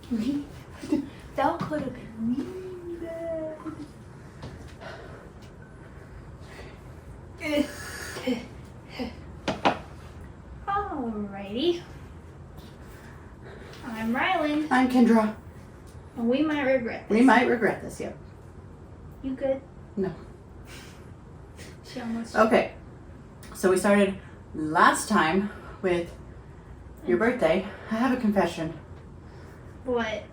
That could have been really bad. Alrighty. I'm Rylan. I'm Kendra. And we might regret this. We might regret this, yep. You good? No. She almost... Okay. So we started last time with your birthday. I have a confession. What?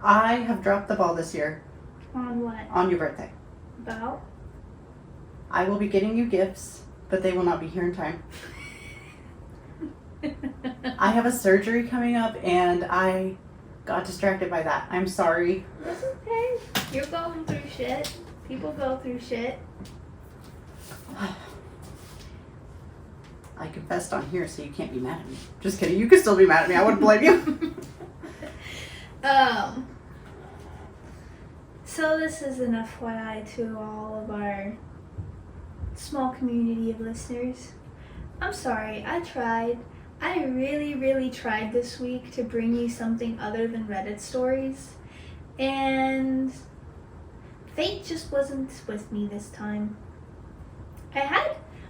I have dropped the ball this year. On what? On your birthday. About? I will be getting you gifts, but they will not be here in time. I have a surgery coming up and I got distracted by that. I'm sorry. It's okay. You're going through shit. People go through shit. I confessed on here, so you can't be mad at me. Just kidding. You can still be mad at me. I wouldn't blame you. So this is an FYI to all of our small community of listeners. I'm sorry. I tried. I really tried this week to bring you something other than Reddit stories. And fate just wasn't with me this time. I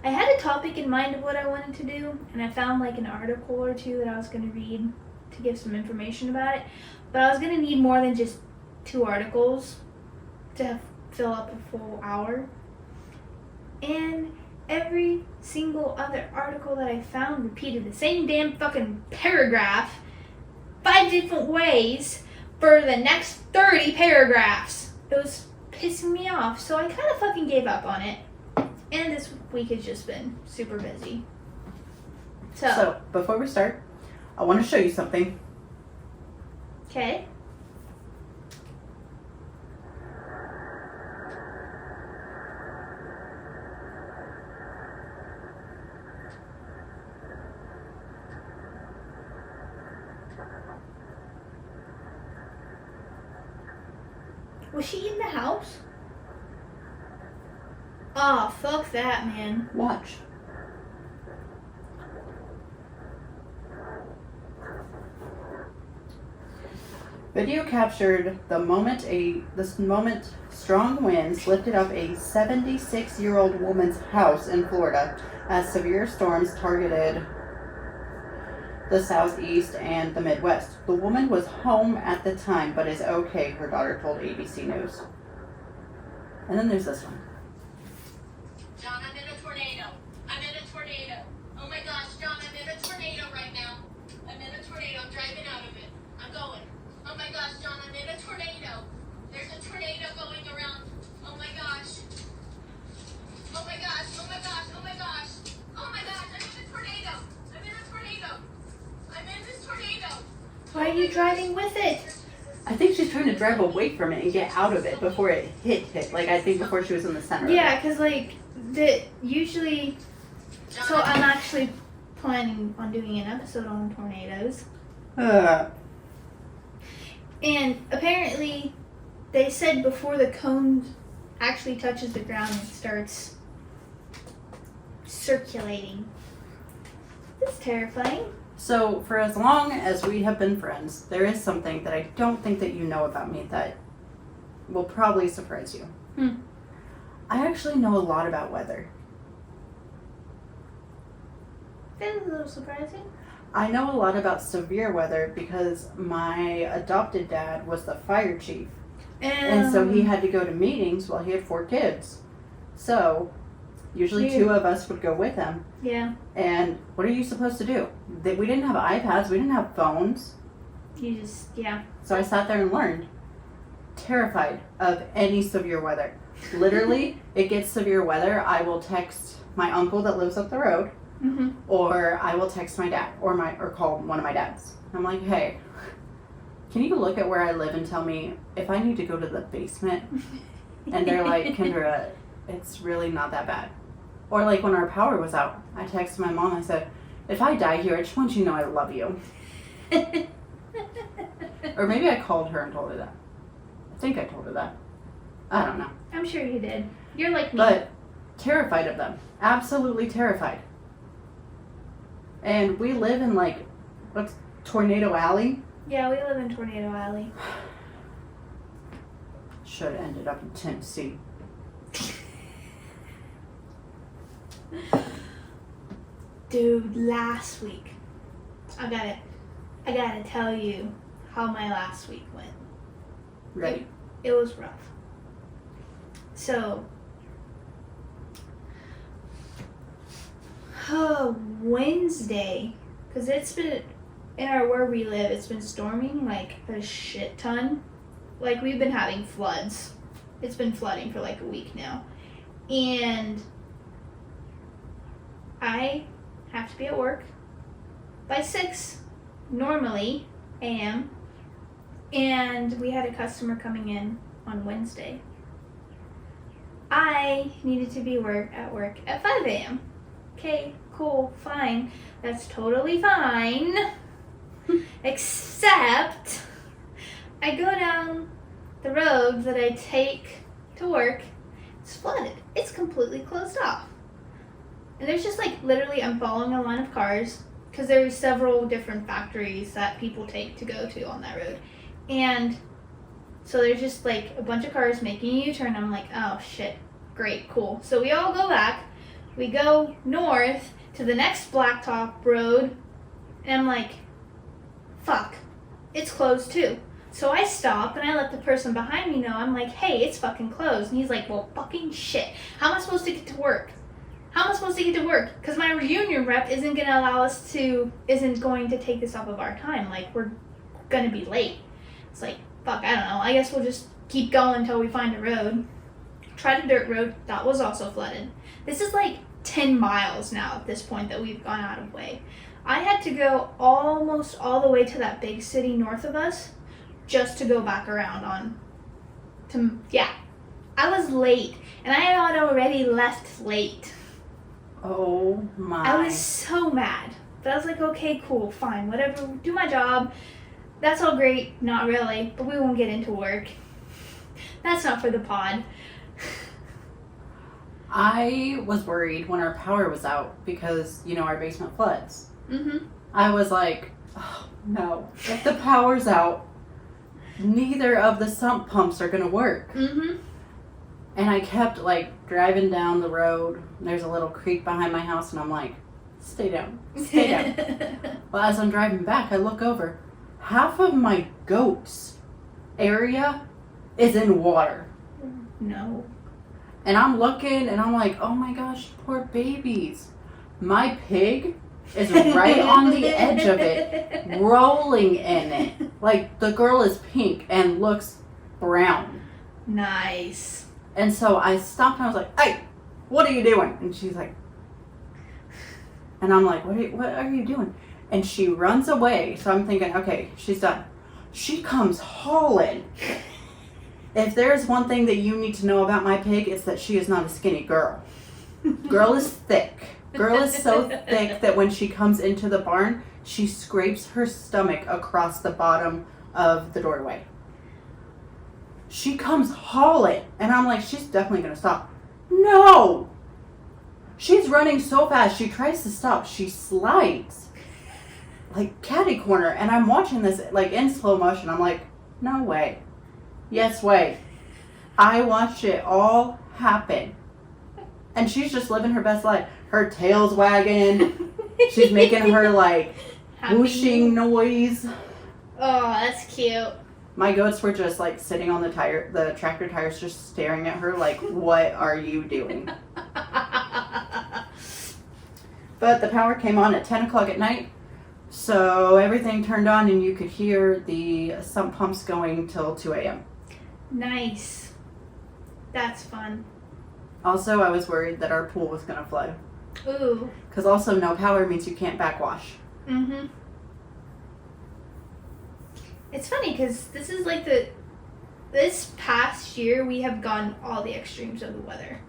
had a topic in mind of what I wanted to do, and I found like an article or two that I was going to read to give some information about it. But I was going to need more than just 2 articles to fill up a full hour. And every single other article that I found repeated the same damn fucking paragraph 5 different ways for the next 30 paragraphs. It was pissing me off, so I kind of fucking gave up on it. And this week has just been super busy. So, before we start, I want to show you something. Okay. Was she in the house? Oh, fuck that, man. Watch. Video captured the moment strong winds lifted up a 76-year-old woman's house in Florida as severe storms targeted the southeast and the Midwest. The woman was home at the time, but is okay, her daughter told ABC News. And then there's this one. John, I'm in a tornado. I'm in a tornado. Oh my gosh, John, I'm in a tornado right now. I'm in a tornado. I'm driving out of it. I'm going. Oh my gosh, John, I'm in a tornado. There's a tornado going around. Oh my gosh. Oh my gosh, oh my gosh, oh my gosh. Oh my gosh, I'm in a tornado. I'm in a tornado. I'm in this tornado. Why are you driving with it? I think she's trying to drive away from it and get out of it before it hit. Like, I think before she was in the center Yeah, of it. because, like, usually... So I'm actually planning on doing an episode on tornadoes. And apparently, they said before the cone actually touches the ground, it starts circulating. It's terrifying. So, for as long as we have been friends, there is something that I don't think that you know about me that will probably surprise you. I actually know a lot about weather. That is a little surprising. I know a lot about severe weather because my adopted dad was the fire chief. And so he had to go to meetings while he had 4 kids. So, usually 2 of us would go with him. Yeah. And what are you supposed to do? We didn't have iPads. We didn't have phones. You just, yeah. So I sat there and learned. Terrified of any severe weather. Literally, it gets severe weather, I will text my uncle that lives up the road. Mm-hmm. Or I will text my dad or call one of my dads. I'm like, hey, can you look at where I live and tell me if I need to go to the basement? And they're like, Kendra, it's really not that bad. Or like when our power was out, I texted my mom. I said, if I die here, I just want you to know I love you. Or maybe I called her and told her that. I think I told her that. I don't know. I'm sure you did. You're like me. But terrified of them. Absolutely terrified. And we live in like, what's Tornado Alley? Yeah, we live in Tornado Alley. Should have ended up in Tennessee. Dude, last week, I gotta tell you how my last week went. Ready? It was rough. So, Wednesday, because it's been, where we live, it's been storming like a shit ton. Like, we've been having floods. It's been flooding for like a week now. And I have to be at work by 6 normally a.m. And we had a customer coming in on Wednesday. I needed to be at work at 5 a.m. Okay, cool, fine. That's totally fine. Except I go down the road that I take to work. It's flooded. It's completely closed off. And there's just like literally, I'm following a line of cars because there's several different factories that people take to go to on that road. And so there's just like a bunch of cars making a U-turn. I'm like, oh shit, great, cool. So we all go back. We go north to the next blacktop road. And I'm like, fuck, it's closed too. So I stop and I let the person behind me know. I'm like, hey, it's fucking closed. And he's like, well, fucking shit. How am I supposed to get to work? Because my reunion rep isn't going to take this off of our time. Like, we're going to be late. It's like, fuck, I don't know. I guess we'll just keep going until we find a road. Tried a dirt road. That was also flooded. This is like 10 miles now at this point that we've gone out of way. I had to go almost all the way to that big city north of us just to go back around I was late. And I had already left late. Oh my. I was so mad. But I was like, okay, cool, fine, whatever, do my job. That's all great. Not really, but we won't get into work. That's not for the pod. I was worried when our power was out because, our basement floods. Mm-hmm. I was like, oh no, if the power's out, neither of the sump pumps are going to work. Mm-hmm. And I kept driving down the road. There's a little creek behind my house and I'm like, stay down. Well, as I'm driving back, I look over. Half of my goats area is in water. No. And I'm looking and I'm like, oh my gosh, poor babies. My pig is right on the edge of it, rolling in it. Like, the girl is pink and looks brown. Nice. And so I stopped and I was like, hey, what are you doing? And she's like, and I'm like, what are you doing? And she runs away. So I'm thinking, okay, she's done. She comes hauling. If there's one thing that you need to know about my pig, it's that she is not a skinny girl. Girl is thick. Girl is so thick that when she comes into the barn, she scrapes her stomach across the bottom of the doorway. She comes hauling. And I'm like, she's definitely going to stop. No! She's running so fast. She tries to stop. She slides. Like catty corner. And I'm watching this in slow motion. I'm like, no way. Yes way. I watched it all happen. And she's just living her best life. Her tail's wagging. She's making her whooshing noise. Oh, that's cute. My goats were just sitting on the tractor tires, just staring at her like, what are you doing? But the power came on at 10 o'clock at night. So everything turned on and you could hear the sump pumps going till 2 a.m. Nice. That's fun. Also, I was worried that our pool was going to flood. Ooh. Because also no power means you can't backwash. Mm-hmm. It's funny because this is this past year we have gotten all the extremes of the weather.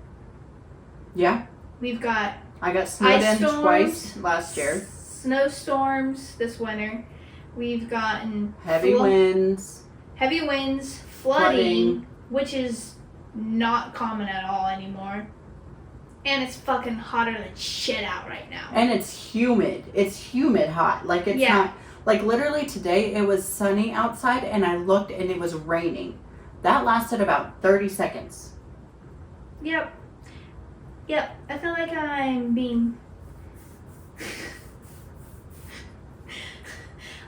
Yeah. We've got I got snowed in storms, twice last year. Snowstorms this winter. We've gotten Heavy winds, flooding, which is not common at all anymore. And it's fucking hotter than shit out right now. And it's humid. It's humid hot. It's yeah. not Like literally today it was sunny outside and I looked and it was raining. That lasted about 30 seconds. Yep. I feel like I'm being...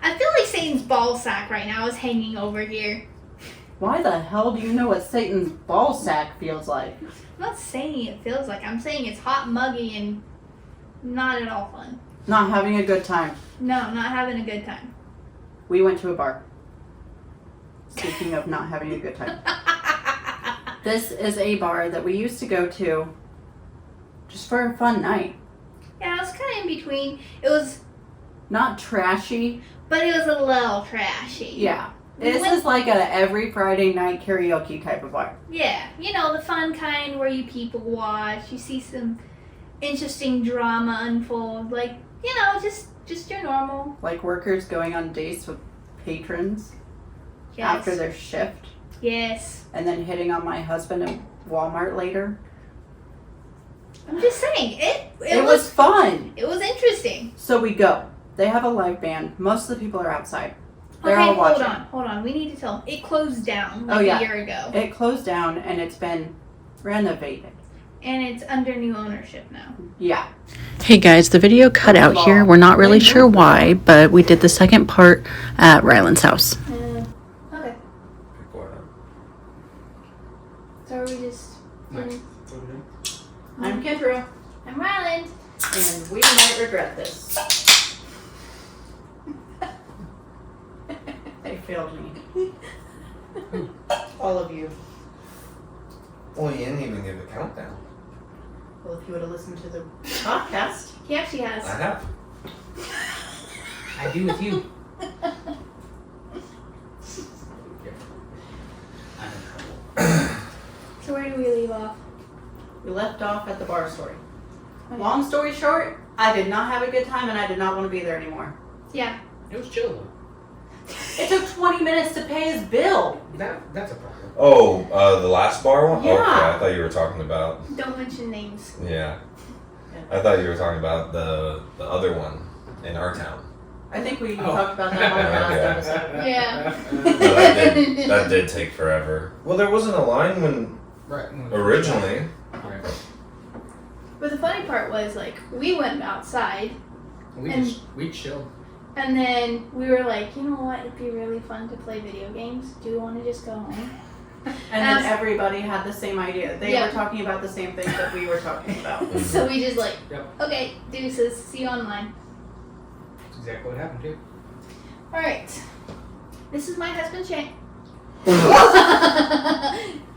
I feel like Satan's ball sack right now is hanging over here. Why the hell do you know what Satan's ball sack feels like? I'm not saying it feels like. I'm saying it's hot, muggy, and not at all fun. Not having a good time. No, not having a good time. We went to a bar. Speaking of not having a good time. This is a bar that we used to go to just for a fun night. Yeah, it was kind of in between. It was, Not trashy. but it was a little trashy. Yeah. We This went- is like a every Friday night karaoke type of bar. Yeah, you know, the fun kind where you people watch, you see some interesting drama unfold, like, you know, just your normal. Like workers going on dates with patrons Yes. after their shift Yes. and then hitting on my husband at Walmart later. I'm just saying, it It was fun. it was interesting. So we go. They have a live band. Most of the people are outside. They're Okay, all watching. hold on. We need to tell them. It closed down Oh, like yeah. a year ago. It closed down and it's been renovated. And it's under new ownership now. Yeah. Hey guys, the video cut First of out here. all, We're not really they sure moved it. why, but we did the second part at Ryland's house. Okay. So are we just... I'm Kendra I'm Ryland. and we might regret this. They failed me. All of you. Well, you didn't even give a countdown. Well, if you would have listened to the podcast. He actually has. I have. I do with you. So where do we leave off? We left off at the bar story. Long story short, I did not have a good time and I did not want to be there anymore. Yeah. It was chill though. It took 20 minutes to pay his bill. That's a problem. Oh, the last bar one? Yeah. Okay, I thought you were talking about. Don't mention names. Yeah. I thought you were talking about the other one in our town. I think we Oh. talked about that on the last episode. Yeah. No, that did take forever. Well, there wasn't a line when Right. originally. Right. But the funny part was, like, we went outside, We chilled. and then we were like, you know what, it'd be really fun to play video games. Do we want to just go home? And then As- everybody had the same idea. They Yeah. were talking about the same things that we were talking about. So we just like, Yep. okay, deuces, see you online. That's exactly what happened too. Alright. This is my husband, Shane.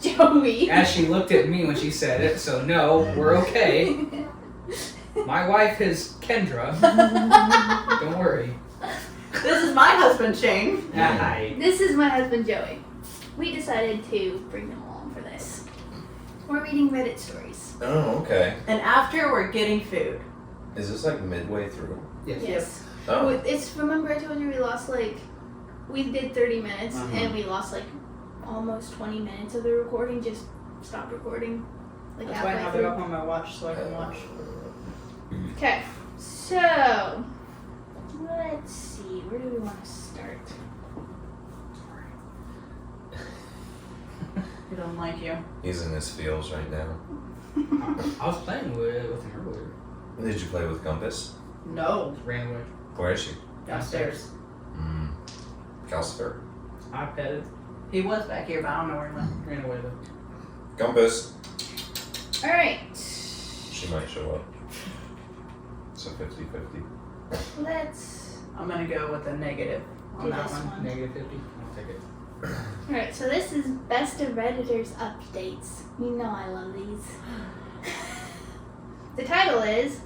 Joey. As she looked at me when she said it, so no, we're okay. My wife is Kendra. Don't worry. This is my husband, Shane. Hi. This is my husband, Joey. We decided to bring them along for this. We're reading Reddit stories. Oh, okay. And after, we're getting food. Is this like midway through? Yes. Yes. Oh. It's, remember I told you we lost like, we did 30 minutes Uh-huh. and we lost like almost 20 minutes of the recording, just stopped recording like That's why I halfway have it through. up on my watch so I can watch. Okay, so let's see, where do we want to start? He don't like you. He's in his feels right now. I was playing with him earlier. Did you play with Compass? No. Ran away. Where is she? Downstairs. Calcifer. I petted. He was back here, but I don't know where he went. Ran away though. Compass. Alright, She might show up. So 50-50. let's, I'm gonna go with a negative on that this one. one. -50. I'll take it. Alright, so this is Best of Redditor's Updates. You know I love these. The title is,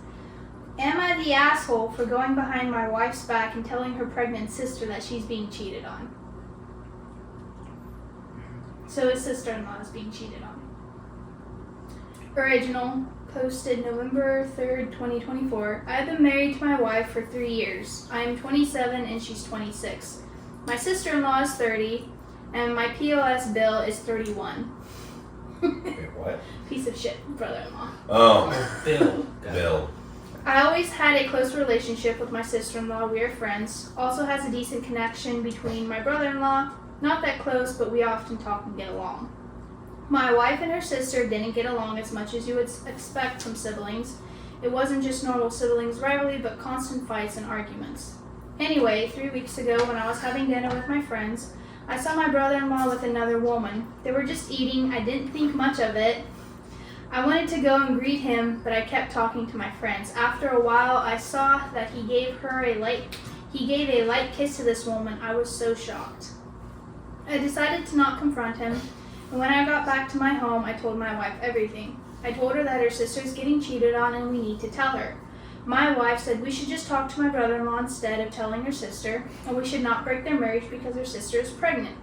Am I the asshole for going behind my wife's back and telling her pregnant sister that she's being cheated on? So his sister-in-law is being cheated on. Original, posted November 3rd, 2024. I have been married to my wife for 3 years. I am 27 and she's 26. My sister-in-law is 30 and my POS bill is 31. Wait, what? Piece of shit brother-in-law. Oh, Oh, Bill. Got it. Bill. I always had a close relationship with my sister-in-law. We are friends. Also has a decent connection between my brother-in-law. Not that close, but we often talk and get along. My wife and her sister didn't get along as much as you would expect from siblings. It wasn't just normal siblings rivalry, but constant fights and arguments. Anyway, 3 weeks ago when I was having dinner with my friends, I saw my brother-in-law with another woman. They were just eating. I didn't think much of it. I wanted to go and greet him, but I kept talking to my friends. After a while, I saw that he gave a light kiss to this woman. I was so shocked. I decided to not confront him, and when I got back to my home, I told my wife everything. I told her that her sister's getting cheated on and we need to tell her. My wife said we should just talk to my brother-in-law instead of telling her sister, and we should not break their marriage because her sister is pregnant.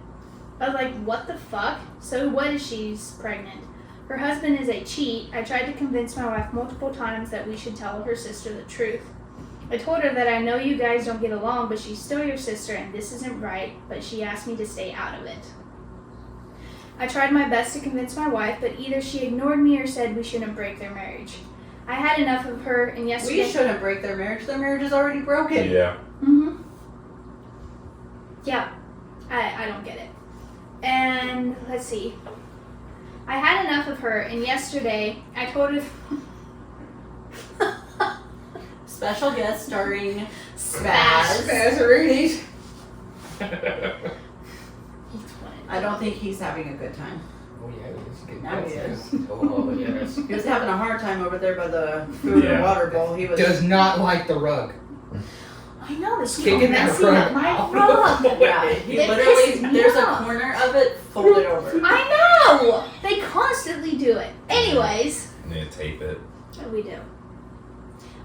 I was like, what the fuck? So what if she's pregnant? Her husband is a cheat. I tried to convince my wife multiple times that we should tell her sister the truth. I told her that I know you guys don't get along, but she's still your sister and this isn't right, but she asked me to stay out of it. I tried my best to convince my wife, but either she ignored me or said we shouldn't break their marriage. I had enough of her, and yesterday... We shouldn't break their marriage. Their marriage is already broken. Yeah. Mm-hmm. Yeah. I don't get it. And let's see. I had enough of her, and yesterday I told her... Special guest starring Spaz. Spazzaroonies. I don't think he's having a good time. Oh yeah, it is. Good. Now he is. Oh yes. He was having a hard time over there by the food and water bowl. He was Does not like the rug. I know, this is Kicking that messing rug up my out. rug. Yeah, he It literally, pisses me there's off. a corner of it folded over. I know! They constantly do it. Anyways, Need to tape it. we do.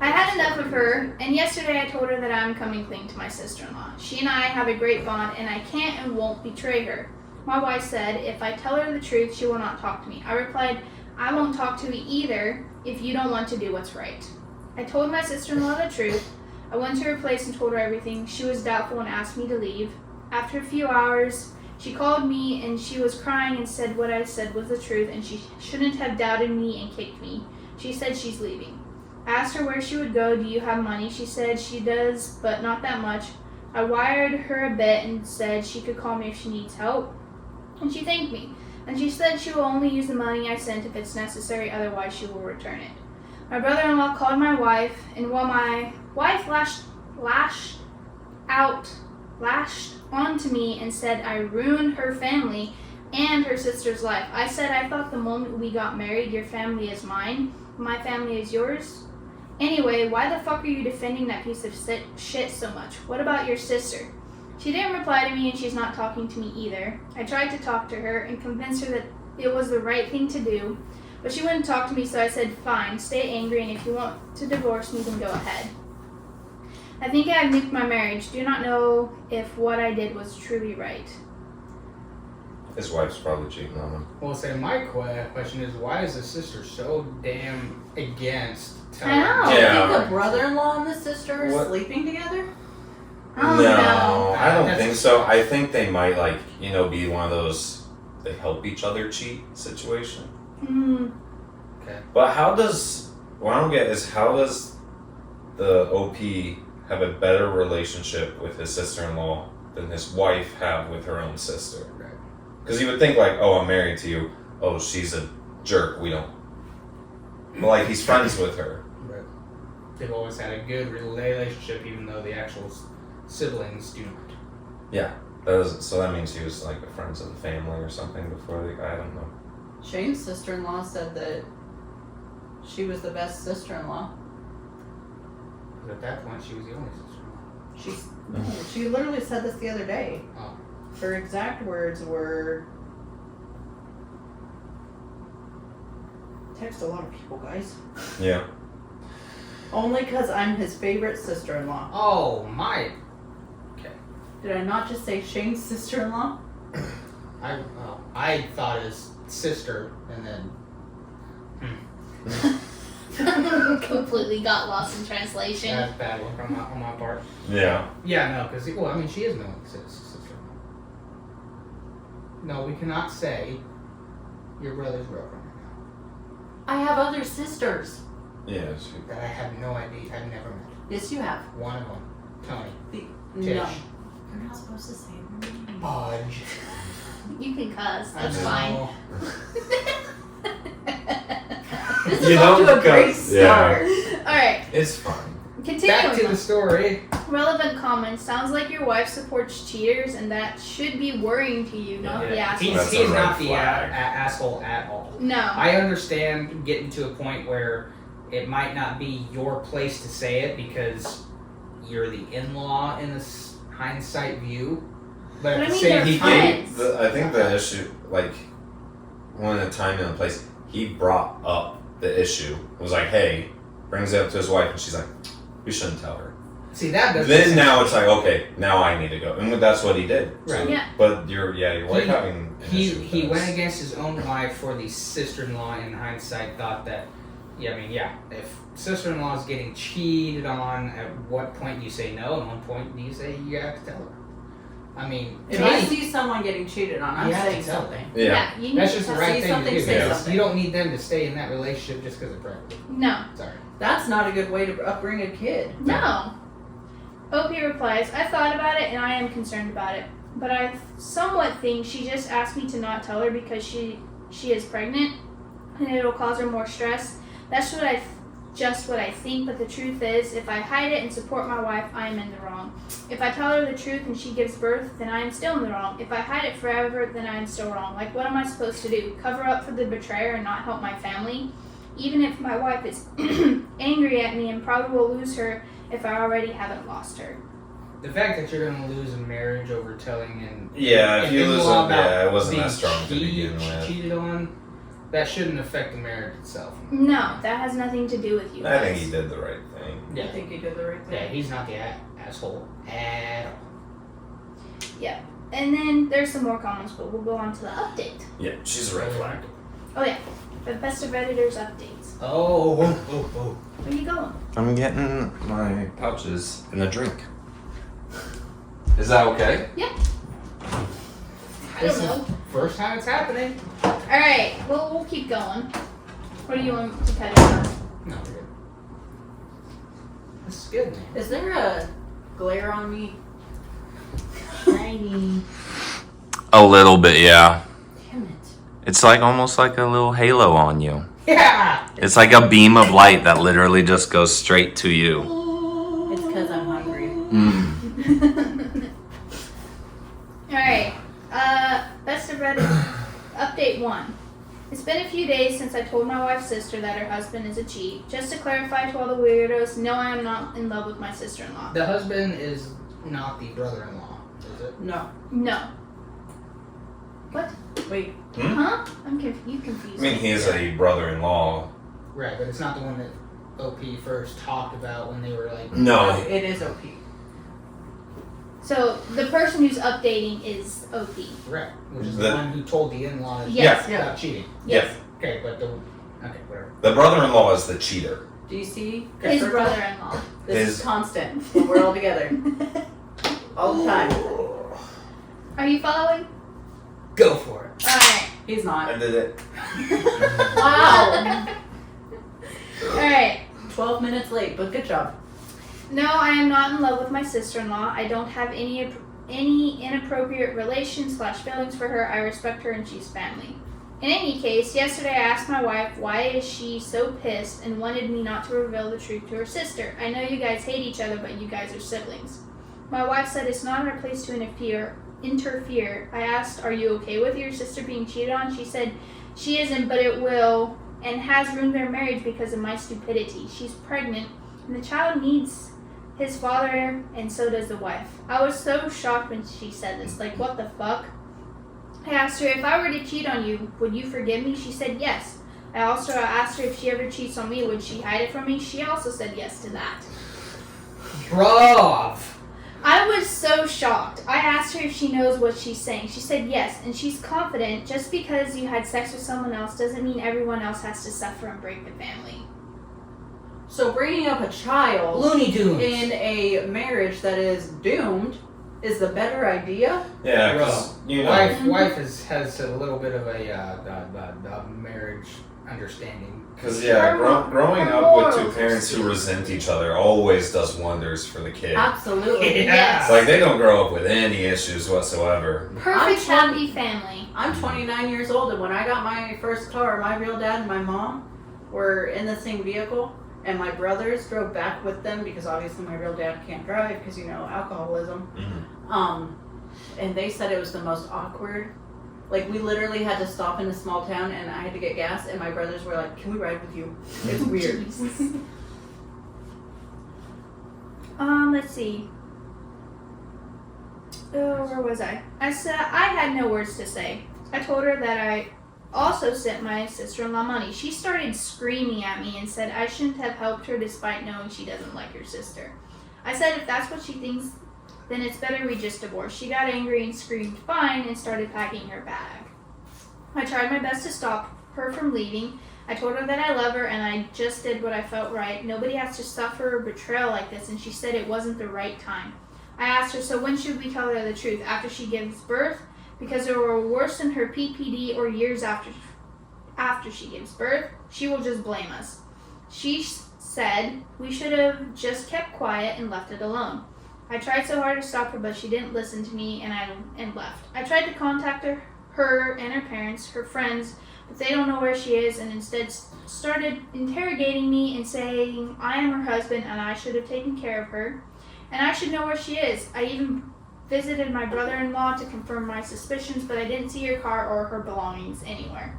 I had enough of her, and yesterday I told her that I'm coming clean to my sister-in-law. She and I have a great bond, and I can't and won't betray her. My wife said, if I tell her the truth, she will not talk to me. I replied, I won't talk to you either if you don't want to do what's right. I told my sister-in-law the truth. I went to her place and told her everything. She was doubtful and asked me to leave. After a few hours, she called me and she was crying and said what I said was the truth and she shouldn't have doubted me and kicked me. She said she's leaving. I asked her where she would go. Do you have money? She said she does, but not that much. I wired her a bit and said she could call me if she needs help. And she thanked me. And she said she will only use the money I sent if it's necessary, otherwise she will return it. My brother-in-law called my wife, and while my wife lashed onto me and said I ruined her family and her sister's life. I said I thought the moment we got married, your family is mine, my family is yours. Anyway, why the fuck are you defending that piece of shit so much? What about your sister? She didn't reply to me and she's not talking to me either. I tried to talk to her and convince her that it was the right thing to do, but she wouldn't talk to me, so I said, fine, stay angry, and if you want to divorce me, then go ahead. I think I have nuked my marriage. Do not know if what I did was truly right. His wife's probably cheating on him. Well, say my question is, why is the sister so damn against telling? I know. Yeah. I think the brother-in-law and the sister are What? sleeping together. Oh, No, I don't That's- think so. I think they might be one of those they help each other cheat situation. But how does what I don't get is how does the OP have a better relationship with his sister-in-law than his wife have with her own sister? Right. Because you would think oh, I'm married to you. Oh, she's a jerk. We don't. But he's friends with her. Right. They've always had a good relationship, even though the actual siblings do not. Yeah. So that means he was the friends of the family or something before I don't know. Shane's sister-in-law said that she was the best sister-in-law. Because at that point, she was the only sister-in-law. She literally said this the other day. Oh. Her exact words were, text a lot of people, guys. Yeah. Only because I'm his favorite sister-in-law. Oh, my. Okay. Did I not just say Shane's sister-in-law? I thought his sister, and then. Completely got lost in translation. That's bad luck on my part. Yeah. Yeah, no, because, she is my only sister-in-law. No, we cannot say your brother's girlfriend right now. I have other sisters. Yeah. that I have no idea. I've never met. Yes, you have. One of them, Tony. No. Tish. You're not supposed to say her name. Podge. You can cuss. I That's know. fine. This is off to a great start. Alright, It's fine. continuing Back to on. the story. Relevant comments. Sounds like your wife supports cheaters, and that should be worrying to you, not the asshole. That's He's a not red the flag. asshole at all. No. I understand getting to a point where it might not be your place to say it because you're the in-law in this hindsight view. But But at I the mean, same they're He time, friends. I think the issue, like, when a time and a place, he brought up the issue. Was like, hey, brings it up to his wife, and she's like, we shouldn't tell her. see that doesn't. Then now it's like, okay, now I need to go, and that's what he did. Right. Yeah. But your wife He- having an issue with He this. went against his own wife for the sister-in-law. In hindsight, thought that, if sister-in-law is getting cheated on, at what point do you say no? At one point do you say you have to tell her? I mean, If to I me, see someone getting cheated on, I'm You have to saying tell something. Yeah. You need that's to just the tell- right See thing something, to do. say Because something. you don't need them to stay in that relationship just because of pregnant. No. Sorry. That's not a good way to upbring a kid. No. OP replies, I thought about it and I am concerned about it. But I somewhat think she just asked me to not tell her because she is pregnant and it'll cause her more stress. That's just what I think, but the truth is, if I hide it and support my wife, I am in the wrong. If I tell her the truth and she gives birth, then I am still in the wrong. If I hide it forever, then I am still wrong. Like, what am I supposed to do? Cover up for the betrayer and not help my family? Even if my wife is angry at me and probably will lose her if I already haven't lost her. The fact that you're going to lose a marriage over telling and Yeah, if you lose in-law it, about it wasn't being that strong to begin with. cheated on, that shouldn't affect the marriage itself. No, that has nothing to do with you I guys. think he did the right thing. I think you did the right Yeah, thing. he's not the asshole at all. And then there's some more comments, but we'll go on to the update. Yeah, she's a red flag. Oh yeah, the best of Redditor's updates. Oh. Where you going? I'm getting my pouches and a drink. Is that okay? I This don't know. is first time it's happening. Alright, well, we'll keep going. What do you want to cut it on? No, we're good. This is good, man. Is there a glare on me? Shiny. A little bit, yeah. Damn it. It's like almost like a little halo on you. Yeah! It's like a beam of light that literally just goes straight to you. It's because I'm hungry. Alright, best of Reddit update 1. It's been a few days since I told my wife's sister that her husband is a cheat. Just to clarify to all the weirdos, no, I am not in love with my sister-in-law. The husband is not the brother-in-law, is it? No. No. Wait. Huh? You confused I mean, me. he is a brother-in-law. Right, but it's not the one that OP first talked about when they were like... No, It is OP. So the person who's updating is OP. Right, which is the The- one who told the in-laws Yes. about cheating. Yes. Okay, but okay, whatever. the brother-in-law is the cheater. Do you see? His Circle? brother-in-law. This His- is constant. When we're all together. All the time. Are you following? Go for it. Alright. He's I not. did it. Wow. Alright. 12 minutes late, but good job. No, I am not in love with my sister-in-law. I don't have any inappropriate relations/feelings for her. I respect her and she's family. In any case, yesterday I asked my wife why is she so pissed and wanted me not to reveal the truth to her sister. I know you guys hate each other, but you guys are siblings. My wife said it's not our place to interfere. I asked, are you okay with your sister being cheated on? She said she isn't, but it will and has ruined their marriage because of my stupidity. She's pregnant and the child needs his father, and so does the wife. I was so shocked when she said this. Like, what the fuck? I asked her, if I were to cheat on you, would you forgive me? She said yes. I also asked her if she ever cheats on me, would she hide it from me? She also said yes to that. Bruv! I was so shocked. I asked her if she knows what she's saying. She said yes, and she's confident. Just because you had sex with someone else doesn't mean everyone else has to suffer and break the family. So bringing up a child Looney Tunes. in a marriage that is doomed is the better idea? Yeah, because, you know. Wife has a little bit of a marriage. understanding. Because yeah, growing her up with two morals parents are who resent each other always does wonders for the kid. Absolutely. Yeah. Like they don't grow up with any issues whatsoever. Perfect I'm happy family. I'm 29 years old, and when I got my first car, my real dad and my mom were in the same vehicle, and my brothers drove back with them because obviously my real dad can't drive because, you know, alcoholism. Mhm. And they said it was the most awkward. Like, we literally had to stop in a small town, and I had to get gas, and my brothers were like, "Can we ride with you?" It's weird. Let's see. Oh, where was I? I said I had no words to say. I told her that I also sent my sister-in-law money. She started screaming at me and said I shouldn't have helped her despite knowing she doesn't like her sister. I said if that's what she thinks, then it's better we just divorce. She got angry and screamed fine and started packing her bag. I tried my best to stop her from leaving. I told her that I love her and I just did what I felt right. Nobody has to suffer betrayal like this, and she said it wasn't the right time. I asked her, so when should we tell her the truth? After she gives birth? Because it will worsen her PPD, or years after she gives birth? She will just blame us. She said we should have just kept quiet and left it alone. I tried so hard to stop her, but she didn't listen to me and left. I tried to contact her and her parents, her friends, but they don't know where she is, and instead started interrogating me and saying I am her husband and I should have taken care of her, and I should know where she is. I even visited my brother-in-law to confirm my suspicions, but I didn't see her car or her belongings anywhere.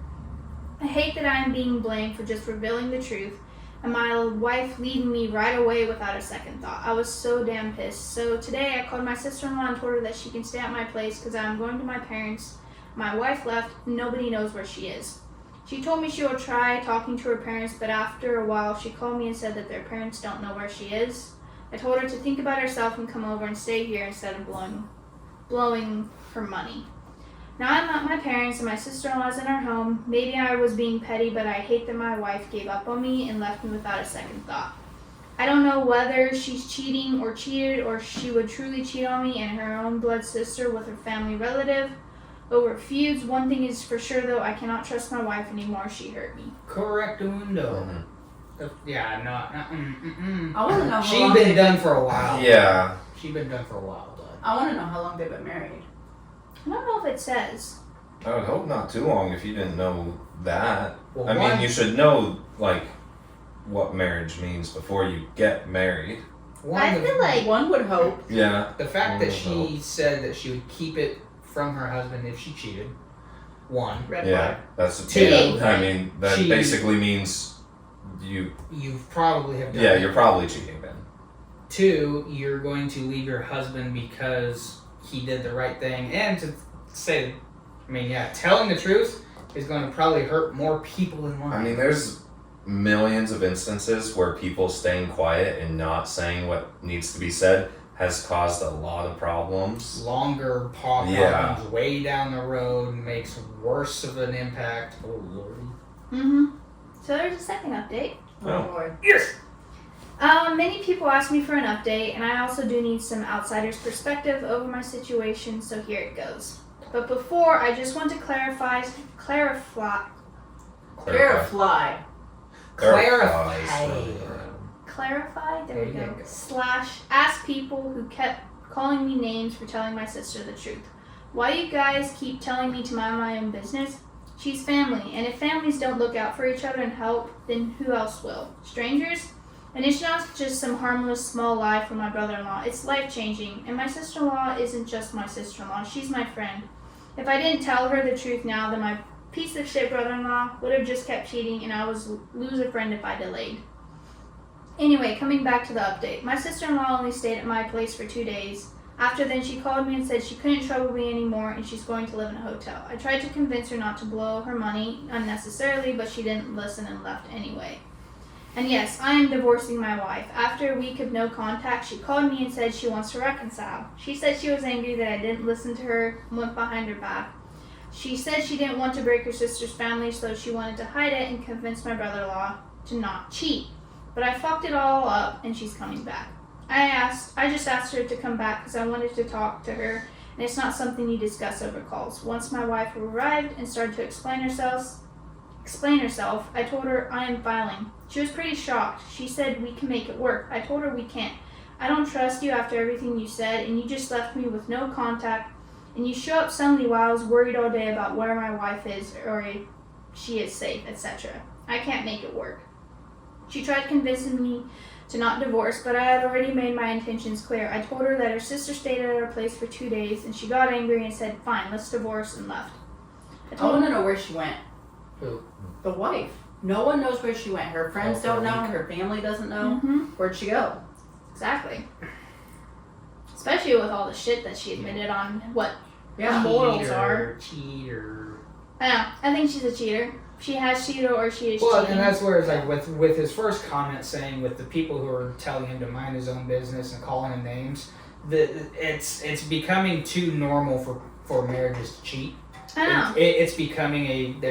I hate that I am being blamed for just revealing the truth, and my wife leaving me right away without a second thought. I was so damn pissed. So today I called my sister-in-law and told her that she can stay at my place because I'm going to my parents. My wife left, and nobody knows where she is. She told me she will try talking to her parents, but after a while she called me and said that their parents don't know where she is. I told her to think about herself and come over and stay here instead of blowing her money. Now I'm at my parents and my sister-in-law's in our home. Maybe I was being petty, but I hate that my wife gave up on me and left me without a second thought. I don't know whether she's cheating or cheated, or she would truly cheat on me and her own blood sister with her family relative over feuds. One thing is for sure though, I cannot trust my wife anymore. She hurt me. Correctundo. Yeah, no. I want to know how She's long been they've done for a while. Yeah. She's been done for a while, bud. I want to know how long they've been married. I don't know if it says. I would hope not too long if you didn't know that. Well, I one- mean, you should know, like, what marriage means before you get married. I feel like One would hope. Yeah. the fact that she Oh. said that she would keep it from her husband if she cheated. One, Red Yeah. flag. That's Two. yeah. I mean, that She- basically means you. you probably have done Yeah, it. you're probably cheating then. Two, you're going to leave your husband because he did the right thing. And to say, I mean, yeah, telling the truth is going to probably hurt more people in line. I mean, there's millions of instances where people staying quiet and not saying what needs to be said has caused a lot of problems. Longer problems Yeah. way down the road makes worse of an impact. Oh, Lord. Mm-hmm. So there's a second update. Oh. Boy. Yes! Many people ask me for an update, and I also do need some outsider's perspective over my situation, so here it goes. But before, I just want to clarify. Clarify. Clarify? There you There go. you go. / ask people who kept calling me names for telling my sister the truth. Why you guys keep telling me to mind my own business? She's family, and if families don't look out for each other and help, then who else will? Strangers? And it's not just some harmless small lie from my brother-in-law. It's life-changing, and my sister-in-law isn't just my sister-in-law. She's my friend. If I didn't tell her the truth now, then my piece of shit brother-in-law would have just kept cheating, and I would lose a friend if I delayed. Anyway, coming back to the update. My sister-in-law only stayed at my place for 2 days. After then, she called me and said she couldn't trouble me anymore and she's going to live in a hotel. I tried to convince her not to blow her money unnecessarily, but she didn't listen and left anyway. And yes, I am divorcing my wife. After a week of no contact, she called me and said she wants to reconcile. She said she was angry that I didn't listen to her and went behind her back. She said she didn't want to break her sister's family, so she wanted to hide it and convince my brother-in-law to not cheat. But I fucked it all up and she's coming back. I just asked her to come back because I wanted to talk to her, and it's not something you discuss over calls. Once my wife arrived and started to explain herself, explain herself. I told her I am filing. She was pretty shocked. She said we can make it work. I told her we can't. I don't trust you after everything you said, and you just left me with no contact, and you show up suddenly while I was worried all day about where my wife is or if she is safe, etc. I can't make it work. She tried convincing me to not divorce, but I had already made my intentions clear. I told her that her sister stayed at our place for 2 days, and she got angry and said, fine, let's divorce, and left. I want to know where she went. Who? The wife. No one knows where she went. Her friends don't know. Her family doesn't know. Where'd she go? Exactly. Especially with all the shit that she admitted on what Yeah. morals are. Cheater. I know. I think she's a cheater. She has cheated or she is Well, cheating. and that's where it's like with his first comment saying with the people who are telling him to mind his own business and calling him names, it's becoming too normal for marriages to cheat. I know. It's becoming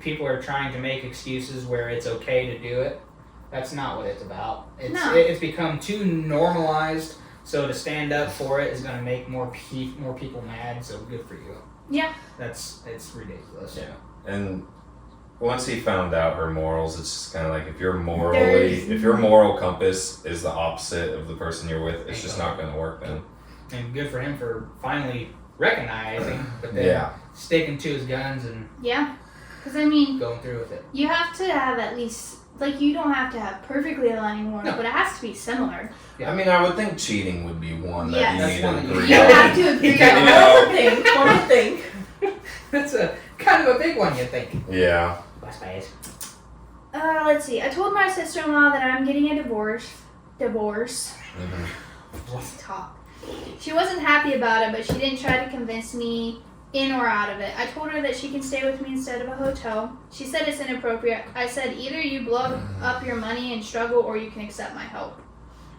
people are trying to make excuses where it's okay to do it. That's not what it's about. It's become too normalized. So to stand up for it is going to make more people mad. So good for you. Yeah. It's ridiculous. Yeah. And once he found out her morals, it's just kind of like if your moral compass is the opposite of the person you're with, it's just not going to work then. And good for him for finally recognizing, but then sticking to his guns and Because, I mean, going through with it. you have to have at least, like, you don't have to have perfectly aligning morals, but it has to be similar. I mean, I would think cheating would be one that Yes. you need That's to one agree You on. have to agree You on know, What do you think? That's a kind of a big one, you think. Yeah. Let's see. I told my sister-in-law that I'm getting a divorce. Top. She wasn't happy about it, but she didn't try to convince me in or out of it. I told her that she can stay with me instead of a hotel. She said it's inappropriate. I said either you blow up your money and struggle or you can accept my help.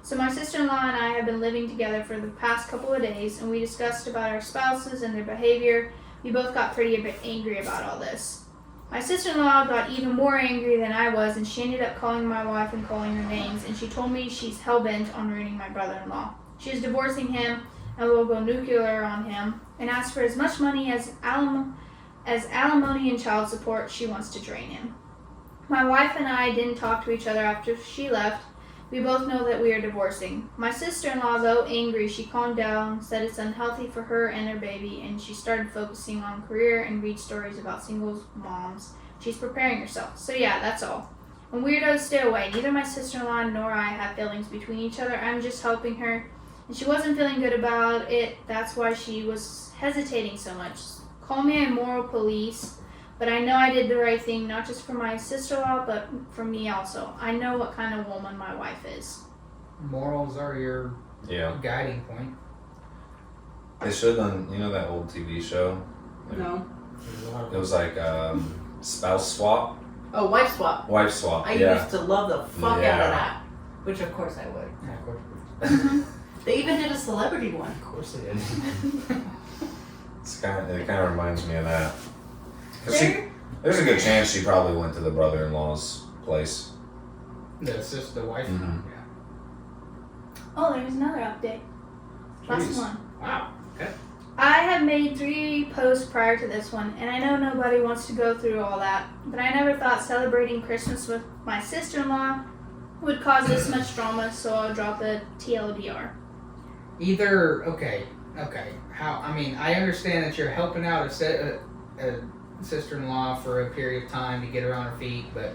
So my sister-in-law and I have been living together for the past couple of days, and we discussed about our spouses and their behavior. We both got pretty angry about all this. My sister-in-law got even more angry than I was, and she ended up calling my wife and calling her names, and she told me she's hell-bent on ruining my brother-in-law. She is divorcing him and will go nuclear on him, and asked for as much money as alimony and child support. She wants to drain him. My wife and I didn't talk to each other after she left. We both know that we are divorcing. My sister-in-law, though angry, she calmed down, said it's unhealthy for her and her baby, and she started focusing on career and read stories about single moms. She's preparing herself. So yeah, that's all. And weirdos, stay away. Neither my sister-in-law nor I have feelings between each other. I'm just helping her, and she wasn't feeling good about it. That's why she was hesitating so much. Call me a moral police. But I know I did the right thing, not just for my sister-in-law, but for me also. I know what kind of woman my wife is. Morals are your guiding point. They should have done, you know that old TV show? No. It was like spouse swap? Oh, wife swap. Wife swap, I yeah. used to love the fuck out of that. Which of course I would. Yeah, of course. They even did a celebrity one. Of course they did. It kind of reminds me of that. There's a good chance she probably went to the brother-in-law's place. That's just the wife. Mhm. Yeah. Oh, there's another update. Last Jeez. one. Wow. Okay. I have made 3 posts prior to this one, and I know nobody wants to go through all that, but I never thought celebrating Christmas with my sister-in-law would cause this much drama, so I'll drop the TLDR. Okay. How? I mean, I understand that you're helping out a sister-in-law for a period of time to get her on her feet, but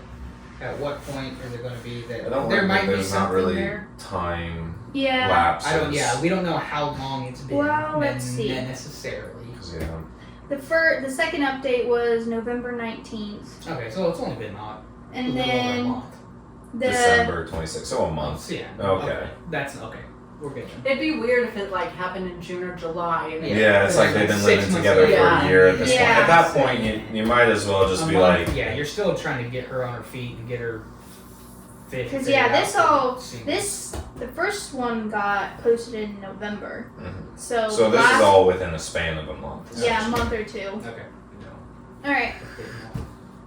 at what point is it going to be that there might be there's not something really there? time Yeah. lapses. We don't know how long it's been. Well, let's see. Necessarily. The second update was November 19th. Okay, so it's only been a And little over a then month. December 26th, so a month. Yeah. Okay. That's okay. We're good. It'd be weird if it like happened in June or July. And Yeah, it's like they've been 6 living months together for later. a year at this point. Yeah. At that point, you might as well just A be month, like, yeah, you're still trying to get her on her feet and get her fit. Because figured out. the first one got posted in November. Mhm. So this last, is all within a span of a month. Yeah, a month or 2. Okay. Alright.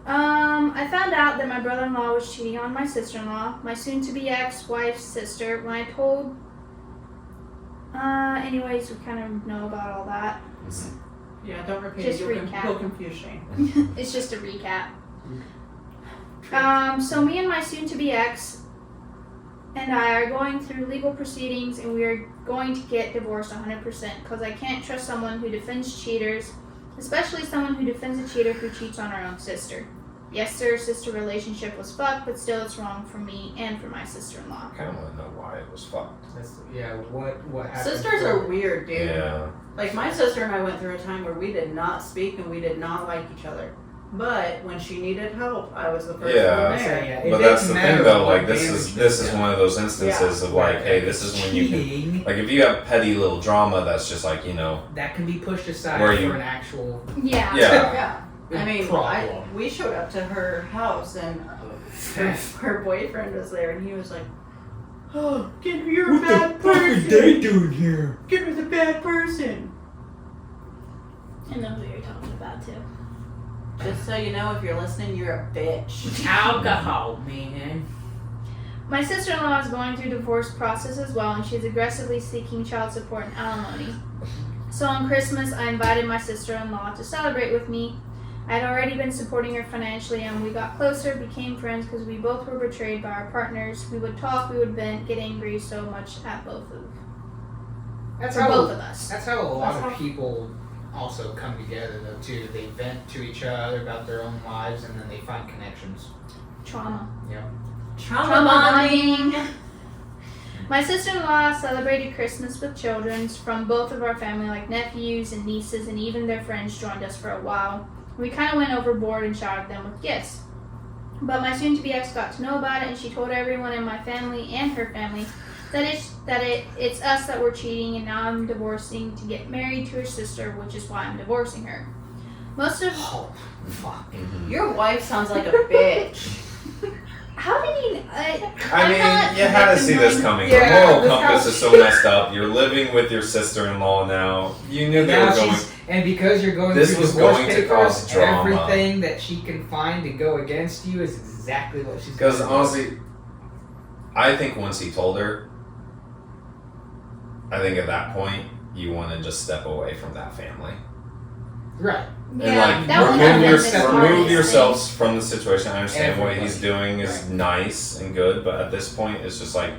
I found out that my brother-in-law was cheating on my sister-in-law, my soon-to-be ex-wife's sister, when I told... anyways, we kind of know about all that. Yeah, don't repeat Just it. recap. You'll confuse Shane. It's just a recap. So me and my soon-to-be ex and I are going through legal proceedings, and we are going to get divorced 100% because I can't trust someone who defends cheaters, especially someone who defends a cheater who cheats on our own sister. Yes, their sister relationship was fucked, but still it's wrong for me and for my sister-in-law. I kind of want to know why it was fucked. What happened? Sisters are weird, dude. Yeah. Like, my sister and I went through a time where we did not speak and we did not like each other. But when she needed help, I was the first Yeah. one there. It But that's didn't the matter thing, though. what Like, this damage is done. one of those instances of like, hey, this is when you can. Cheating, Like, if you have petty little drama, that's just like, you know. that can be pushed aside Where for you- an actual Yeah. Yeah. Yeah. I mean, problem. we showed up to her house and her boyfriend was there and he was like, oh, kid, you're a bad person. doing here? Kid was a bad person. I know who you're talking about too. Just so you know, if you're listening, you're a bitch. Alcohol, man. My sister-in-law is going through divorce process as well, and she's aggressively seeking child support and alimony. So on Christmas, I invited my sister-in-law to celebrate with me. I had already been supporting her financially, and we got closer, became friends because we both were betrayed by our partners. We would talk, we would vent, get angry so much at both of That's both of us. That's how a lot That's of how- people also come together, though. Too, they vent to each other about their own lives, and then they find connections. Trauma. Yeah. Trauma bonding. My sister-in-law celebrated Christmas with children from both of our family, like nephews and nieces, and even their friends joined us for a while. We kind of went overboard and showered them with gifts. But my soon-to-be ex got to know about it, and she told everyone in my family and her family that it's us that were cheating, and now I'm divorcing to get married to her sister, which is why I'm divorcing her. Most of Oh, fuck. Your wife sounds like a bitch. how do you? I I'm mean, not you had to see this victim coming. Yeah, Her moral this compass house- is so messed up. You're living with your sister-in-law now. You knew they Now were going. she's, and because you're going This through was divorce going to papers, cause drama. everything that she can find to go against you is exactly what she's Because going to do. honestly, I think once he told her, I think at that point you want to just step away from that family Right. and Yeah, like that would have been the remove smartest yourselves from the situation. I understand what he's Everybody. doing is nice and good, but at this point, it's just like